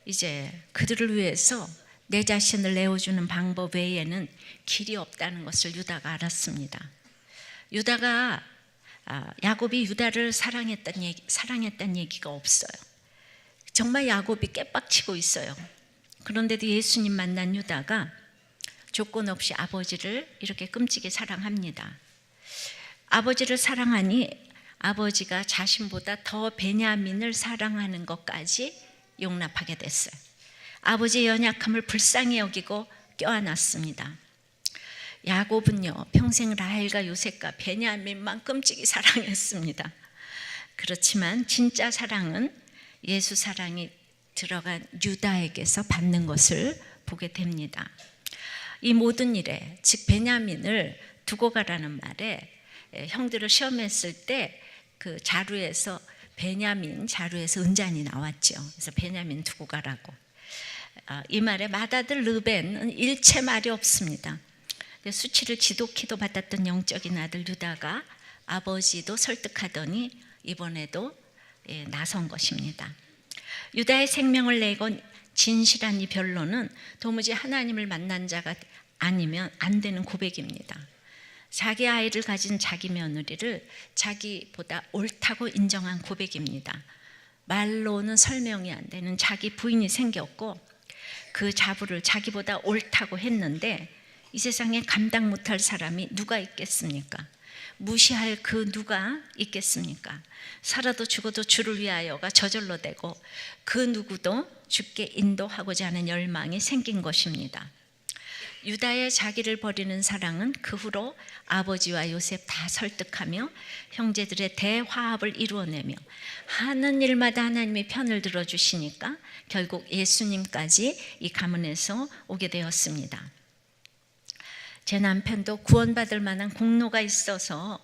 이제 그들을 위해서 내 자신을 내어주는 방법 외에는 길이 없다는 것을 유다가 알았습니다. 유다가 야곱이 유다를 사랑했다는 얘기가 없어요. 정말 야곱이 깨빡치고 있어요. 그런데도 예수님 만난 유다가 조건 없이 아버지를 이렇게 끔찍이 사랑합니다. 아버지를 사랑하니 아버지가 자신보다 더 베냐민을 사랑하는 것까지 용납하게 됐어요. 아버지의 연약함을 불쌍히 여기고 껴안았습니다. 야곱은요 평생 라헬과 요셉과 베냐민만 끔찍이 사랑했습니다. 그렇지만 진짜 사랑은 예수 사랑이 들어간 유다에게서 받는 것을 보게 됩니다. 이 모든 일에 즉 베냐민을 두고 가라는 말에 형들을 시험했을 때 그 자루에서 베냐민 자루에서 은잔이 나왔죠. 그래서 베냐민 두고 가라고. 이 말에 맏아들 르벤은 일체 말이 없습니다. 수치를 지독히도 받았던 영적인 아들 유다가 아버지도 설득하더니 이번에도 나선 것입니다. 유다의 생명을 내고 진실한 이 변론은 도무지 하나님을 만난 자가 아니면 안 되는 고백입니다. 자기 아이를 가진 자기 며느리를 자기보다 옳다고 인정한 고백입니다. 말로는 설명이 안 되는 자기 부인이 생겼고 그 자부를 자기보다 옳다고 했는데 이 세상에 감당 못할 사람이 누가 있겠습니까? 무시할 그 누가 있겠습니까? 살아도 죽어도 주를 위하여가 저절로 되고 그 누구도 주께 인도하고자 하는 열망이 생긴 것입니다. 유다의 자기를 버리는 사랑은 그 후로 아버지와 요셉 다 설득하며 형제들의 대화합을 이루어내며 하는 일마다 하나님의 편을 들어주시니까 결국 예수님까지 이 가문에서 오게 되었습니다. 제 남편도 구원받을 만한 공로가 있어서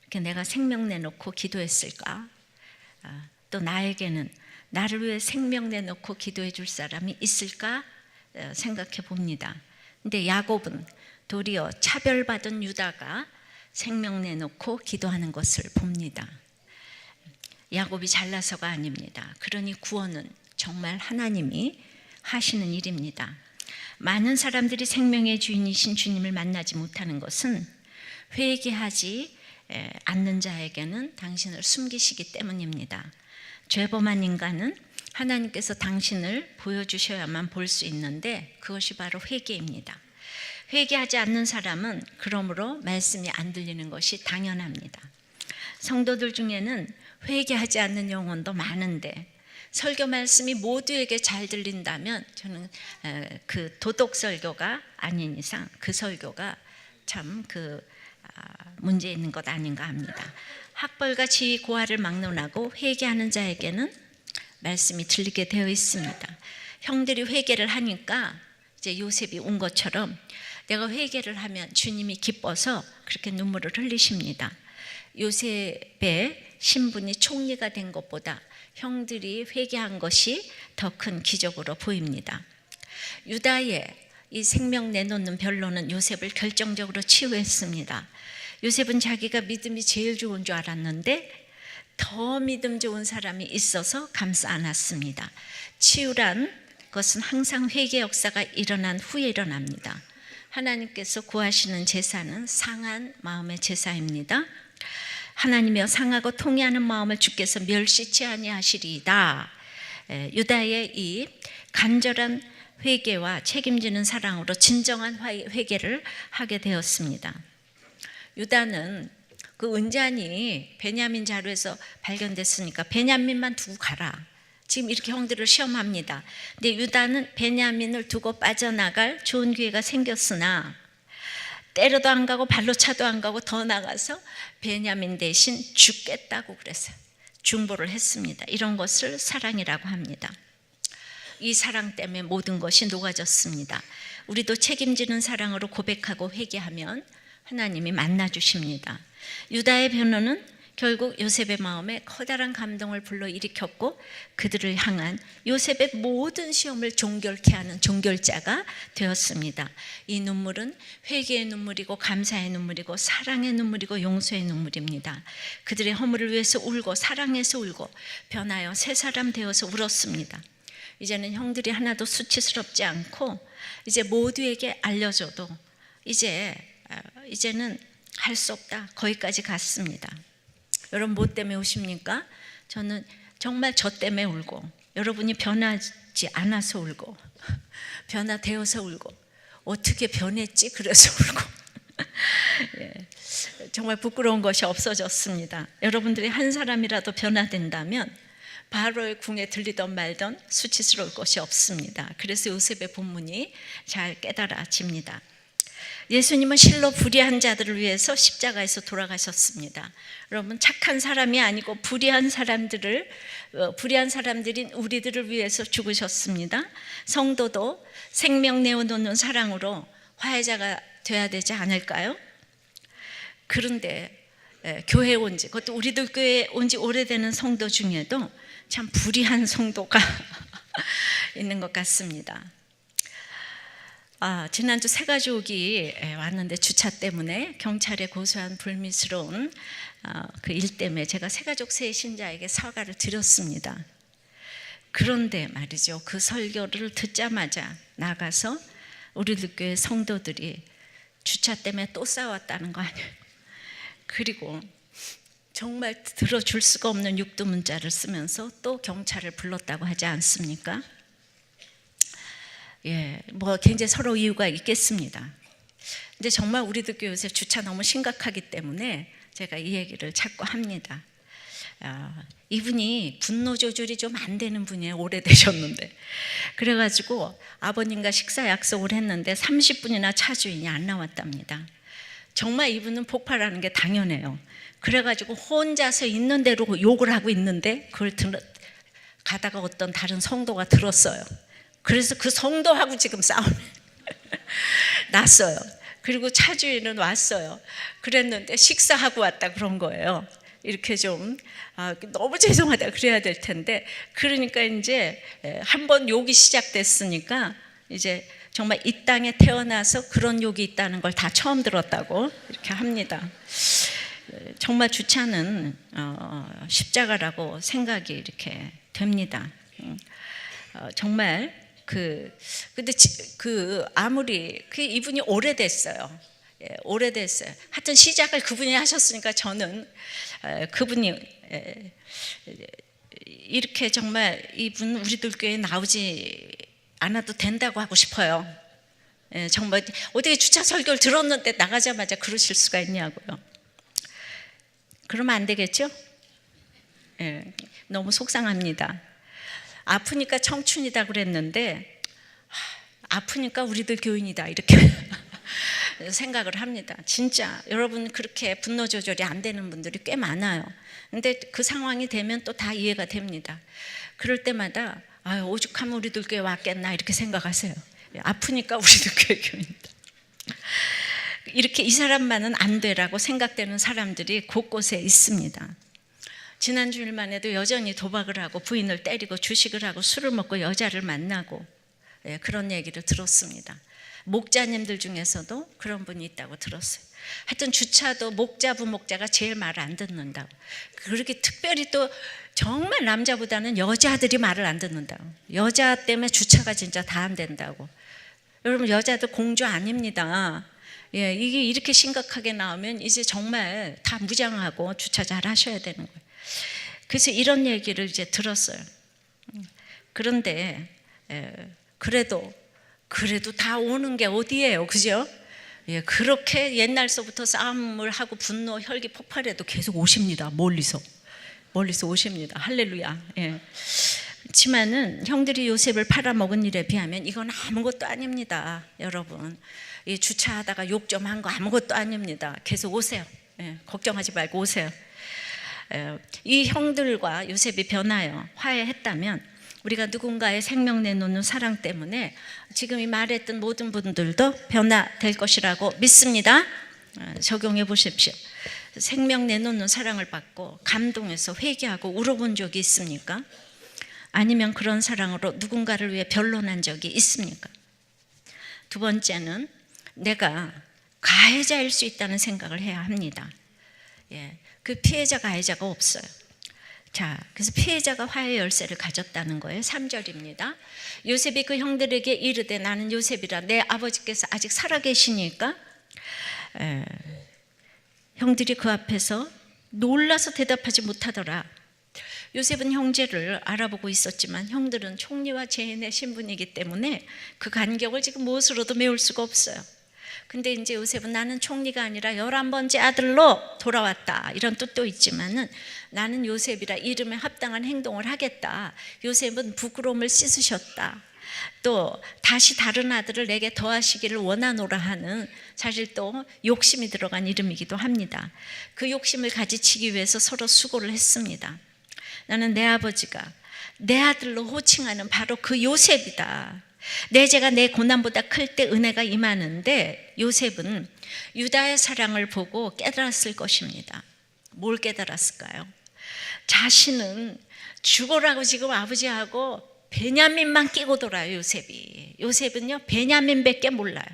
이렇게 내가 생명 내놓고 기도했을까? 또 나에게는 나를 위해 생명 내놓고 기도해 줄 사람이 있을까? 생각해 봅니다. 근데 야곱은 도리어 차별받은 유다가 생명 내놓고 기도하는 것을 봅니다. 야곱이 잘나서가 아닙니다. 그러니 구원은 정말 하나님이 하시는 일입니다. 많은 사람들이 생명의 주인이신 주님을 만나지 못하는 것은 회개하지 않는 자에게는 당신을 숨기시기 때문입니다. 죄범한 인간은 하나님께서 당신을 보여주셔야만 볼 수 있는데 그것이 바로 회개입니다. 회개하지 않는 사람은 그러므로 말씀이 안 들리는 것이 당연합니다. 성도들 중에는 회개하지 않는 영혼도 많은데 설교 말씀이 모두에게 잘 들린다면 저는 그 도덕 설교가 아닌 이상 그 설교가 참 문제 있는 것 아닌가 합니다. 학벌과 지위 고하를 막론하고 회개하는 자에게는 말씀이 들리게 되어 있습니다. 형들이 회개를 하니까 이제 요셉이 온 것처럼 내가 회개를 하면 주님이 기뻐서 그렇게 눈물을 흘리십니다. 요셉의 신분이 총리가 된 것보다 형들이 회개한 것이 더 큰 기적으로 보입니다. 유다의 이 생명 내놓는 변론은 요셉을 결정적으로 치유했습니다. 요셉은 자기가 믿음이 제일 좋은 줄 알았는데 더 믿음 좋은 사람이 있어서 감싸 안았습니다. 치유란 것은 항상 회개 역사가 일어난 후에 일어납니다. 하나님께서 구하시는 제사는 상한 마음의 제사입니다. 하나님이여 상하고 통회하는 마음을 주께서 멸시치 아니하시리이다. 유다의 이 간절한 회개와 책임지는 사랑으로 진정한 회개를 하게 되었습니다. 유다는 그 은잔이 베냐민 자루에서 발견됐으니까 베냐민만 두고 가라. 지금 이렇게 형들을 시험합니다. 근데 유다는 베냐민을 두고 빠져나갈 좋은 기회가 생겼으나 때려도 안 가고 발로 차도 안 가고 더 나가서 베냐민 대신 죽겠다고 그랬어요. 중보를 했습니다. 이런 것을 사랑이라고 합니다. 이 사랑 때문에 모든 것이 녹아졌습니다. 우리도 책임지는 사랑으로 고백하고 회개하면 하나님이 만나주십니다. 유다의 변호는 결국 요셉의 마음에 커다란 감동을 불러일으켰고 그들을 향한 요셉의 모든 시험을 종결케 하는 종결자가 되었습니다. 이 눈물은 회개의 눈물이고 감사의 눈물이고 사랑의 눈물이고 용서의 눈물입니다. 그들의 허물을 위해서 울고 사랑해서 울고 변하여 새 사람 되어서 울었습니다. 이제는 형들이 하나도 수치스럽지 않고 이제 모두에게 알려줘도 이제는 할 수 없다. 거기까지 갔습니다. 여러분 뭐 때문에 우십니까? 저는 정말 저 때문에 울고 여러분이 변하지 않아서 울고 변화되어서 울고 어떻게 변했지? 그래서 울고 예, 정말 부끄러운 것이 없어졌습니다. 여러분들이 한 사람이라도 변화된다면 바로의 궁에 들리던 말던 수치스러울 것이 없습니다. 그래서 요셉의 본문이 잘 깨달아집니다. 예수님은 실로 불의한 자들을 위해서 십자가에서 돌아가셨습니다. 여러분 착한 사람이 아니고 불의한 사람들인 우리들을 위해서 죽으셨습니다. 성도도 생명 내어놓는 사랑으로 화해자가 돼야 되지 않을까요? 그런데 교회에 온 지, 그것도 우리들 교회에 온 지 오래되는 성도 중에도 참 불의한 성도가 있는 것 같습니다. 지난주 새가족이 왔는데 주차 때문에 경찰에 고소한 불미스러운 그 일 때문에 제가 새가족 세 신자에게 사과를 드렸습니다. 그런데 말이죠, 그 설교를 듣자마자 나가서 우리들 교회 성도들이 주차 때문에 또 싸웠다는 거 아니에요? 그리고 정말 들어줄 수가 없는 육두문자를 쓰면서 또 경찰을 불렀다고 하지 않습니까? 예, 뭐 굉장히 서로 이유가 있겠습니다. 근데 정말 우리들 교회 요새 주차 너무 심각하기 때문에 제가 이 얘기를 자꾸 합니다. 이분이 분노 조절이 좀 안 되는 분이에요. 오래되셨는데. 그래가지고 아버님과 식사 약속을 했는데 30분이나 차 주인이 안 나왔답니다. 정말 이분은 폭발하는 게 당연해요. 그래가지고 혼자서 있는 대로 욕을 하고 있는데 그걸 가다가 어떤 다른 성도가 들었어요. 그래서 그 성도하고 지금 싸움이 났어요. 그리고 차 주인은 왔어요. 그랬는데 식사하고 왔다 그런 거예요. 이렇게 좀 너무 죄송하다 그래야 될 텐데, 그러니까 이제 한번 욕이 시작됐으니까 이제 정말 이 땅에 태어나서 그런 욕이 있다는 걸 다 처음 들었다고 이렇게 합니다. 정말 주차는 십자가라고 생각이 이렇게 됩니다. 정말 근데 아무리 이분이 오래됐어요. 예, 오래됐어요. 하여튼 시작을 그분이 하셨으니까 저는 그분이 이렇게 정말 이분 우리들 교회에 나오지 않아도 된다고 하고 싶어요. 예, 정말 어떻게 주차 설교를 들었는데 나가자마자 그러실 수가 있냐고요. 그러면 안 되겠죠? 예, 너무 속상합니다. 아프니까 청춘이다 그랬는데 아프니까 우리들 교인이다 이렇게 생각을 합니다. 진짜 여러분 그렇게 분노 조절이 안 되는 분들이 꽤 많아요. 근데 그 상황이 되면 또 다 이해가 됩니다. 그럴 때마다 오죽하면 우리들 교회 왔겠나 이렇게 생각하세요. 아프니까 우리들 교회 교인이다. 이렇게 이 사람만은 안 되라고 생각되는 사람들이 곳곳에 있습니다. 지난 주일만 해도 여전히 도박을 하고 부인을 때리고 주식을 하고 술을 먹고 여자를 만나고 그런 얘기를 들었습니다. 목자님들 중에서도 그런 분이 있다고 들었어요. 하여튼 주차도 목자 부목자가 제일 말을 안 듣는다고. 그렇게 특별히 또 정말 남자보다는 여자들이 말을 안 듣는다고. 여자 때문에 주차가 진짜 다 안 된다고. 여러분 여자들 공주 아닙니다. 예, 이게 이렇게 심각하게 나오면 이제 정말 다 무장하고 주차 잘 하셔야 되는 거예요. 그래서 이런 얘기를 이제 들었어요. 그런데 그래도 다 오는 게 어디예요, 그죠? 예, 그렇게 옛날서부터 싸움을 하고 분노, 혈기 폭발해도 계속 오십니다. 멀리서 오십니다. 할렐루야. 예. 그렇지만은 형들이 요셉을 팔아먹은 일에 비하면 이건 아무것도 아닙니다, 여러분. 이 주차하다가 욕 좀 한 거 아무것도 아닙니다. 계속 오세요. 예, 걱정하지 말고 오세요. 이 형들과 요셉이 변하여 화해했다면 우리가 누군가의 생명 내놓는 사랑 때문에 지금 이 말했던 모든 분들도 변화될 것이라고 믿습니다. 적용해 보십시오. 생명 내놓는 사랑을 받고 감동해서 회개하고 울어본 적이 있습니까? 아니면 그런 사랑으로 누군가를 위해 변론한 적이 있습니까? 두 번째는 내가 가해자일 수 있다는 생각을 해야 합니다. 예, 그 피해자 가해자가 없어요. 자, 그래서 피해자가 화해 열쇠를 가졌다는 거예요. 3절입니다. 요셉이 그 형들에게 이르되 나는 요셉이라 내 아버지께서 아직 살아계시니까 형들이 그 앞에서 놀라서 대답하지 못하더라. 요셉은 형제를 알아보고 있었지만 형들은 총리와 제인의 신분이기 때문에 그 간격을 지금 무엇으로도 메울 수가 없어요. 근데 이제 요셉은 나는 총리가 아니라 11번째 아들로 돌아왔다 이런 뜻도 있지만은 나는 요셉이라 이름에 합당한 행동을 하겠다. 요셉은 부끄러움을 씻으셨다. 또 다시 다른 아들을 내게 더하시기를 원하노라 하는 사실 또 욕심이 들어간 이름이기도 합니다. 그 욕심을 가지치기 위해서 서로 수고를 했습니다. 나는 내 아버지가 내 아들로 호칭하는 바로 그 요셉이다. 내 죄가 내 고난보다 클 때 은혜가 임하는데 요셉은 유다의 사랑을 보고 깨달았을 것입니다. 뭘 깨달았을까요? 자신은 죽어라고 지금 아버지하고 베냐민만 끼고 돌아요. 요셉은요 베냐민밖에 몰라요.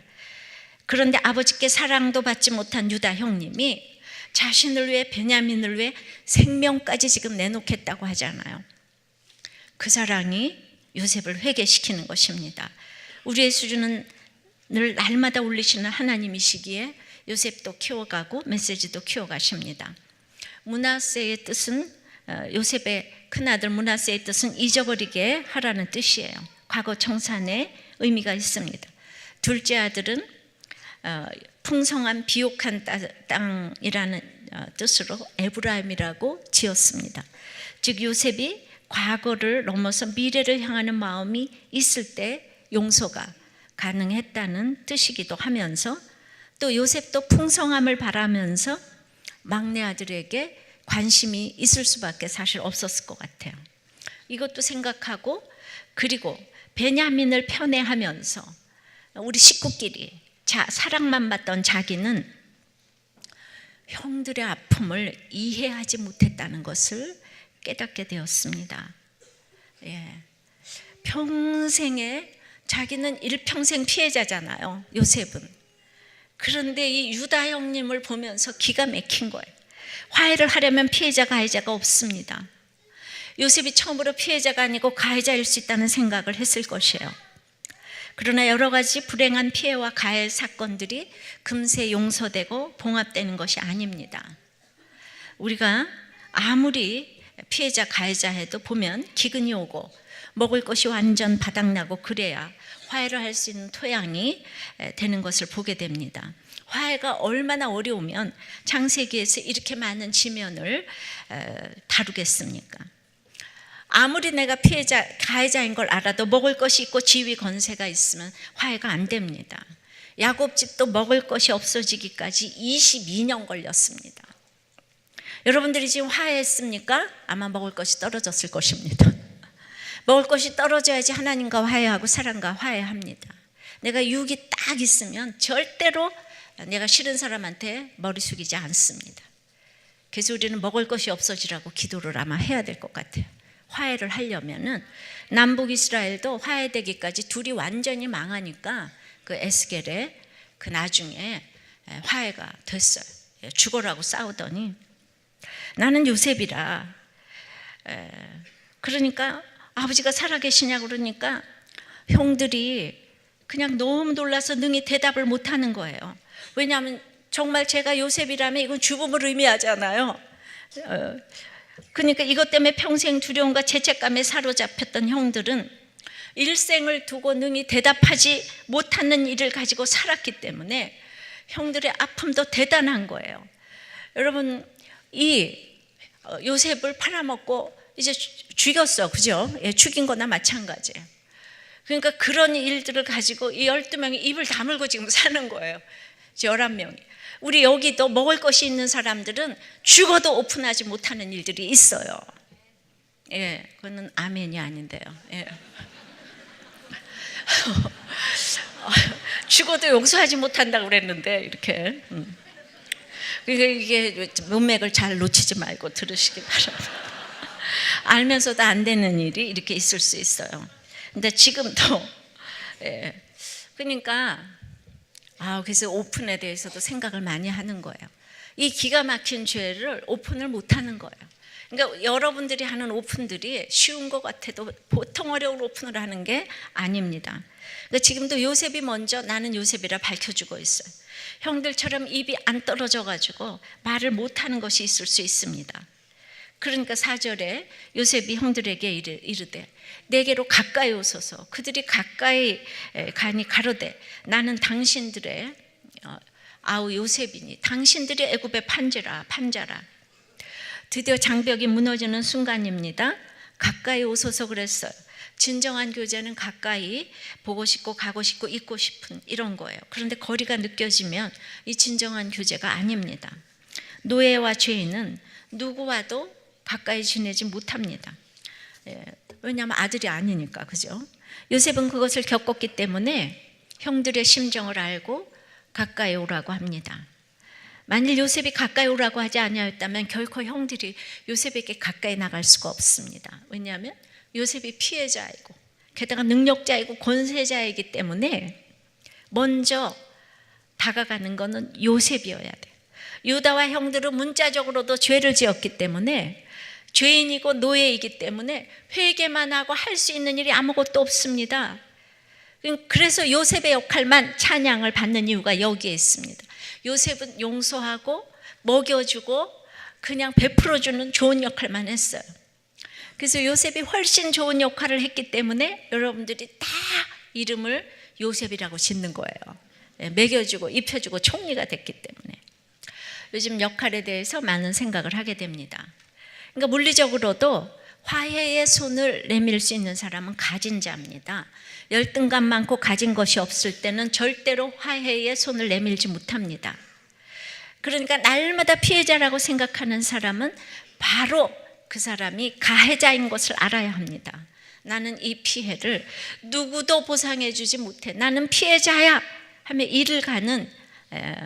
그런데 아버지께 사랑도 받지 못한 유다 형님이 자신을 위해 베냐민을 위해 생명까지 지금 내놓겠다고 하잖아요. 그 사랑이 요셉을 회개시키는 것입니다. 우리의 수준은 날마다 올리시는 하나님이시기에 요셉도 키워가고 메시지도 키워가십니다. 므낫세의 뜻은 요셉의 큰아들 므낫세의 뜻은 잊어버리게 하라는 뜻이에요. 과거 청산의 의미가 있습니다. 둘째 아들은 풍성한 비옥한 땅이라는 뜻으로 에브라임이라고 지었습니다. 즉 요셉이 과거를 넘어서 미래를 향하는 마음이 있을 때 용서가 가능했다는 뜻이기도 하면서 또 요셉도 풍성함을 바라면서 막내 아들에게 관심이 있을 수밖에 사실 없었을 것 같아요. 이것도 생각하고, 그리고 베냐민을 편애하면서 우리 식구끼리 사랑만 받던 자기는 형들의 아픔을 이해하지 못했다는 것을 깨닫게 되었습니다. 평생에 자기는 일평생 피해자잖아요, 요셉은. 그런데 이 유다 형님을 보면서 기가 막힌 거예요. 화해를 하려면 피해자 가해자가 없습니다. 요셉이 처음으로 피해자가 아니고 가해자일 수 있다는 생각을 했을 것이에요. 그러나 여러 가지 불행한 피해와 가해 사건들이 금세 용서되고 봉합되는 것이 아닙니다. 우리가 아무리 피해자 가해자 해도 보면 기근이 오고 먹을 것이 완전 바닥나고 그래야 화해를 할 수 있는 토양이 되는 것을 보게 됩니다. 화해가 얼마나 어려우면 창세기에서 이렇게 많은 지면을 다루겠습니까? 아무리 내가 피해자, 가해자인 걸 알아도 먹을 것이 있고 지위 권세가 있으면 화해가 안 됩니다. 야곱 집도 먹을 것이 없어지기까지 22년 걸렸습니다. 여러분들이 지금 화해했습니까? 아마 먹을 것이 떨어졌을 것입니다. 먹을 것이 떨어져야지 하나님과 화해하고 사람과 화해합니다. 내가 유익이 딱 있으면 절대로 내가 싫은 사람한테 머리 숙이지 않습니다. 그래서 우리는 먹을 것이 없어지라고 기도를 아마 해야 될 것 같아요. 화해를 하려면은 남북 이스라엘도 화해되기까지 둘이 완전히 망하니까 그 에스겔에 그 나중에 화해가 됐어요. 죽어라고 싸우더니 나는 요셉이라, 그러니까 아버지가 살아계시냐고 그러니까 형들이 그냥 너무 놀라서 능히 대답을 못하는 거예요. 왜냐하면 정말 제가 요셉이라면 이건 죽음을 의미하잖아요. 그러니까 이것 때문에 평생 두려움과 죄책감에 사로잡혔던 형들은 일생을 두고 능히 대답하지 못하는 일을 가지고 살았기 때문에 형들의 아픔도 대단한 거예요. 여러분, 이 요셉을 팔아먹고 이제 죽였어, 그죠? 죽인 거나 마찬가지예요. 그러니까 그런 일들을 가지고 이 12명이 입을 다물고 지금 사는 거예요. 11명이. 우리 여기도 먹을 것이 있는 사람들은 죽어도 오픈하지 못하는 일들이 있어요. 그거는 아멘이 아닌데요. 죽어도 용서하지 못한다고 그랬는데 이렇게. 그러니까 이게 문맥을 잘 놓치지 말고 들으시기 바랍니다. 알면서도 안 되는 일이 이렇게 있을 수 있어요. 근데 지금도 그러니까 그래서 오픈에 대해서도 생각을 많이 하는 거예요. 이 기가 막힌 죄를 오픈을 못 하는 거예요. 그러니까 여러분들이 하는 오픈들이 쉬운 것 같아도 보통 어려운 오픈을 하는 게 아닙니다. 그러니까 지금도 요셉이 먼저 나는 요셉이라 밝혀주고 있어요. 형들처럼 입이 안 떨어져 가지고 말을 못하는 것이 있을 수 있습니다. 그러니까 4절에 요셉이 형들에게 이르되 내게로 가까이 오소서. 그들이 가까이 가니 가로되 나는 당신들의 아우 요셉이니 당신들이 애굽의 판자라. 드디어 장벽이 무너지는 순간입니다. 가까이 오소서 그랬어요. 진정한 교제는 가까이 보고 싶고 가고 싶고 있고 싶은 이런 거예요. 그런데 거리가 느껴지면 이 진정한 교제가 아닙니다. 노예와 죄인은 누구와도 가까이 지내지 못합니다. 왜냐하면 아들이 아니니까, 그죠? 요셉은 그것을 겪었기 때문에 형들의 심정을 알고 가까이 오라고 합니다. 만일 요셉이 가까이 오라고 하지 아니하였다면 결코 형들이 요셉에게 가까이 나갈 수가 없습니다. 왜냐하면 요셉이 피해자이고 게다가 능력자이고 권세자이기 때문에 먼저 다가가는 것은 요셉이어야 돼요. 유다와 형들은 문자적으로도 죄를 지었기 때문에 죄인이고 노예이기 때문에 회개만 하고 할 수 있는 일이 아무것도 없습니다. 그래서 요셉의 역할만 찬양을 받는 이유가 여기에 있습니다. 요셉은 용서하고 먹여주고 그냥 베풀어주는 좋은 역할만 했어요. 그래서 요셉이 훨씬 좋은 역할을 했기 때문에 여러분들이 다 이름을 요셉이라고 짓는 거예요. 먹여주고 입혀주고 총리가 됐기 때문에. 요즘 역할에 대해서 많은 생각을 하게 됩니다. 그러니까 물리적으로도 화해의 손을 내밀 수 있는 사람은 가진 자입니다. 열등감 많고 가진 것이 없을 때는 절대로 화해의 손을 내밀지 못합니다. 그러니까 날마다 피해자라고 생각하는 사람은 바로 그 사람이 가해자인 것을 알아야 합니다. 나는 이 피해를 누구도 보상해 주지 못해. 나는 피해자야 하며 일을 가는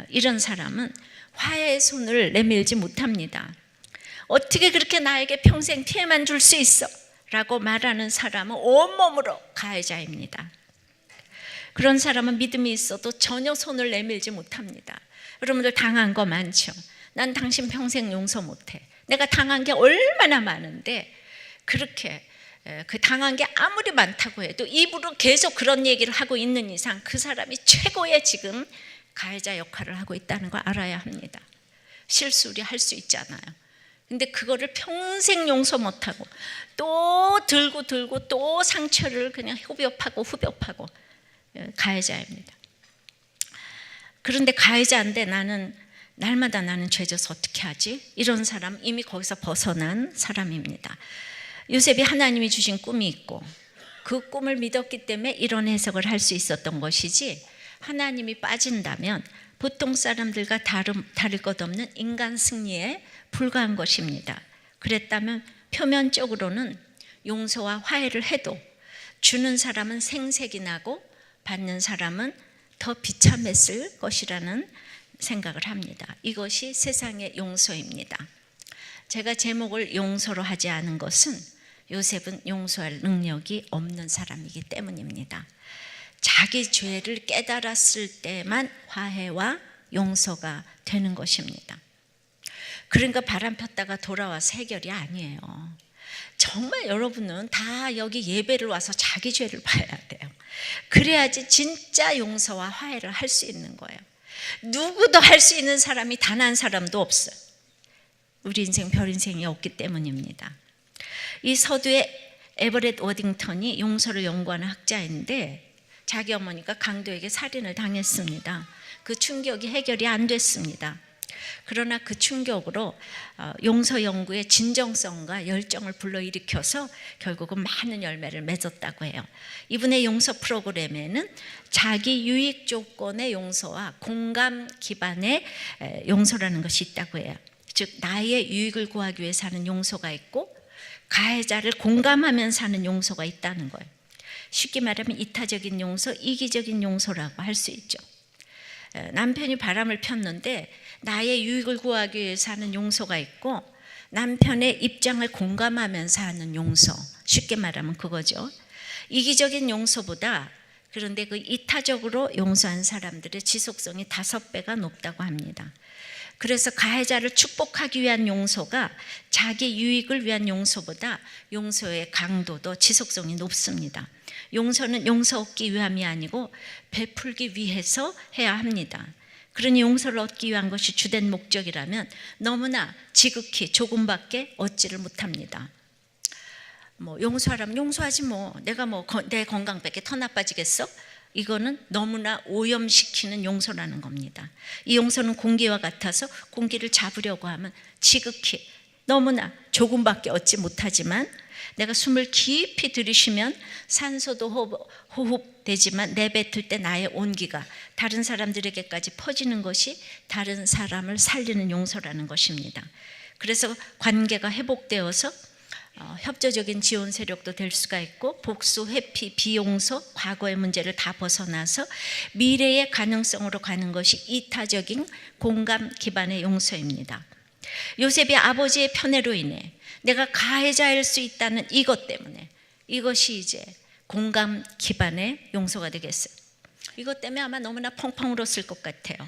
이런 사람은 화해의 손을 내밀지 못합니다. 어떻게 그렇게 나에게 평생 피해만 줄 수 있어? 라고 말하는 사람은 온몸으로 가해자입니다. 그런 사람은 믿음이 있어도 전혀 손을 내밀지 못합니다. 여러분들 당한 거 많죠? 난 당신 평생 용서 못해. 내가 당한 게 얼마나 많은데 그렇게 그 당한 게 아무리 많다고 해도 입으로 계속 그런 얘기를 하고 있는 이상 그 사람이 최고의 지금 가해자 역할을 하고 있다는 걸 알아야 합니다. 실수 우리 할 수 있잖아요. 근데 그거를 평생 용서 못하고 또 들고 또 상처를 그냥 후벼파고 가해자입니다. 그런데 가해자인데 날마다 나는 죄져서 어떻게 하지? 이런 사람 이미 거기서 벗어난 사람입니다. 요셉이 하나님이 주신 꿈이 있고 그 꿈을 믿었기 때문에 이런 해석을 할 수 있었던 것이지, 하나님이 빠진다면 보통 사람들과 다를 것 없는 인간 승리에 불과한 것입니다. 그랬다면 표면적으로는 용서와 화해를 해도 주는 사람은 생색이 나고 받는 사람은 더 비참했을 것이라는 생각을 합니다. 이것이 세상의 용서입니다. 제가 제목을 용서로 하지 않은 것은 요셉은 용서할 능력이 없는 사람이기 때문입니다. 자기 죄를 깨달았을 때만 화해와 용서가 되는 것입니다. 그러니까 바람 폈다가 돌아와서 해결이 아니에요. 정말 여러분은 다 여기 예배를 와서 자기 죄를 봐야 돼요. 그래야지 진짜 용서와 화해를 할 수 있는 거예요. 누구도 할 수 있는 사람이 단 한 사람도 없어요. 우리 인생 별 인생이 없기 때문입니다. 이 서두에 에버렛 워딩턴이 용서를 연구하는 학자인데 자기 어머니가 강도에게 살인을 당했습니다. 그 충격이 해결이 안 됐습니다. 그러나 그 충격으로 용서 연구의 진정성과 열정을 불러일으켜서 결국은 많은 열매를 맺었다고 해요. 이분의 용서 프로그램에는 자기 유익 조건의 용서와 공감 기반의 용서라는 것이 있다고 해요. 즉 나의 유익을 구하기 위해 사는 용서가 있고 가해자를 공감하면서 하는 용서가 있다는 거예요. 쉽게 말하면 이타적인 용서, 이기적인 용서라고 할 수 있죠. 남편이 바람을 폈는데 나의 유익을 구하기 위해서 하는 용서가 있고, 남편의 입장을 공감하면서 하는 용서, 쉽게 말하면 그거죠. 이기적인 용서보다 그런데 그 이타적으로 용서한 사람들의 지속성이 5배가 높다고 합니다. 그래서 가해자를 축복하기 위한 용서가 자기 유익을 위한 용서보다 용서의 강도도 지속성이 높습니다. 용서는 용서 얻기 위함이 아니고 베풀기 위해서 해야 합니다. 그러니 용서를 얻기 위한 것이 주된 목적이라면 너무나 지극히 조금밖에 얻지를 못합니다. 용서하라면 용서하지 내가 내 건강 뺏게 더 나빠지겠어? 이거는 너무나 오염시키는 용서라는 겁니다. 이 용서는 공기와 같아서 공기를 잡으려고 하면 지극히 너무나 조금밖에 얻지 못하지만, 내가 숨을 깊이 들이쉬면 산소도 호흡되지만 내뱉을 때 나의 온기가 다른 사람들에게까지 퍼지는 것이 다른 사람을 살리는 용서라는 것입니다. 그래서 관계가 회복되어서 협조적인 지원 세력도 될 수가 있고, 복수, 회피, 비용서, 과거의 문제를 다 벗어나서 미래의 가능성으로 가는 것이 이타적인 공감 기반의 용서입니다. 요셉이 아버지의 편애로 인해 내가 가해자일 수 있다는 이것 때문에, 이것이 이제 공감 기반의 용서가 되겠어요. 이것 때문에 아마 너무나 펑펑 울었을 것 같아요.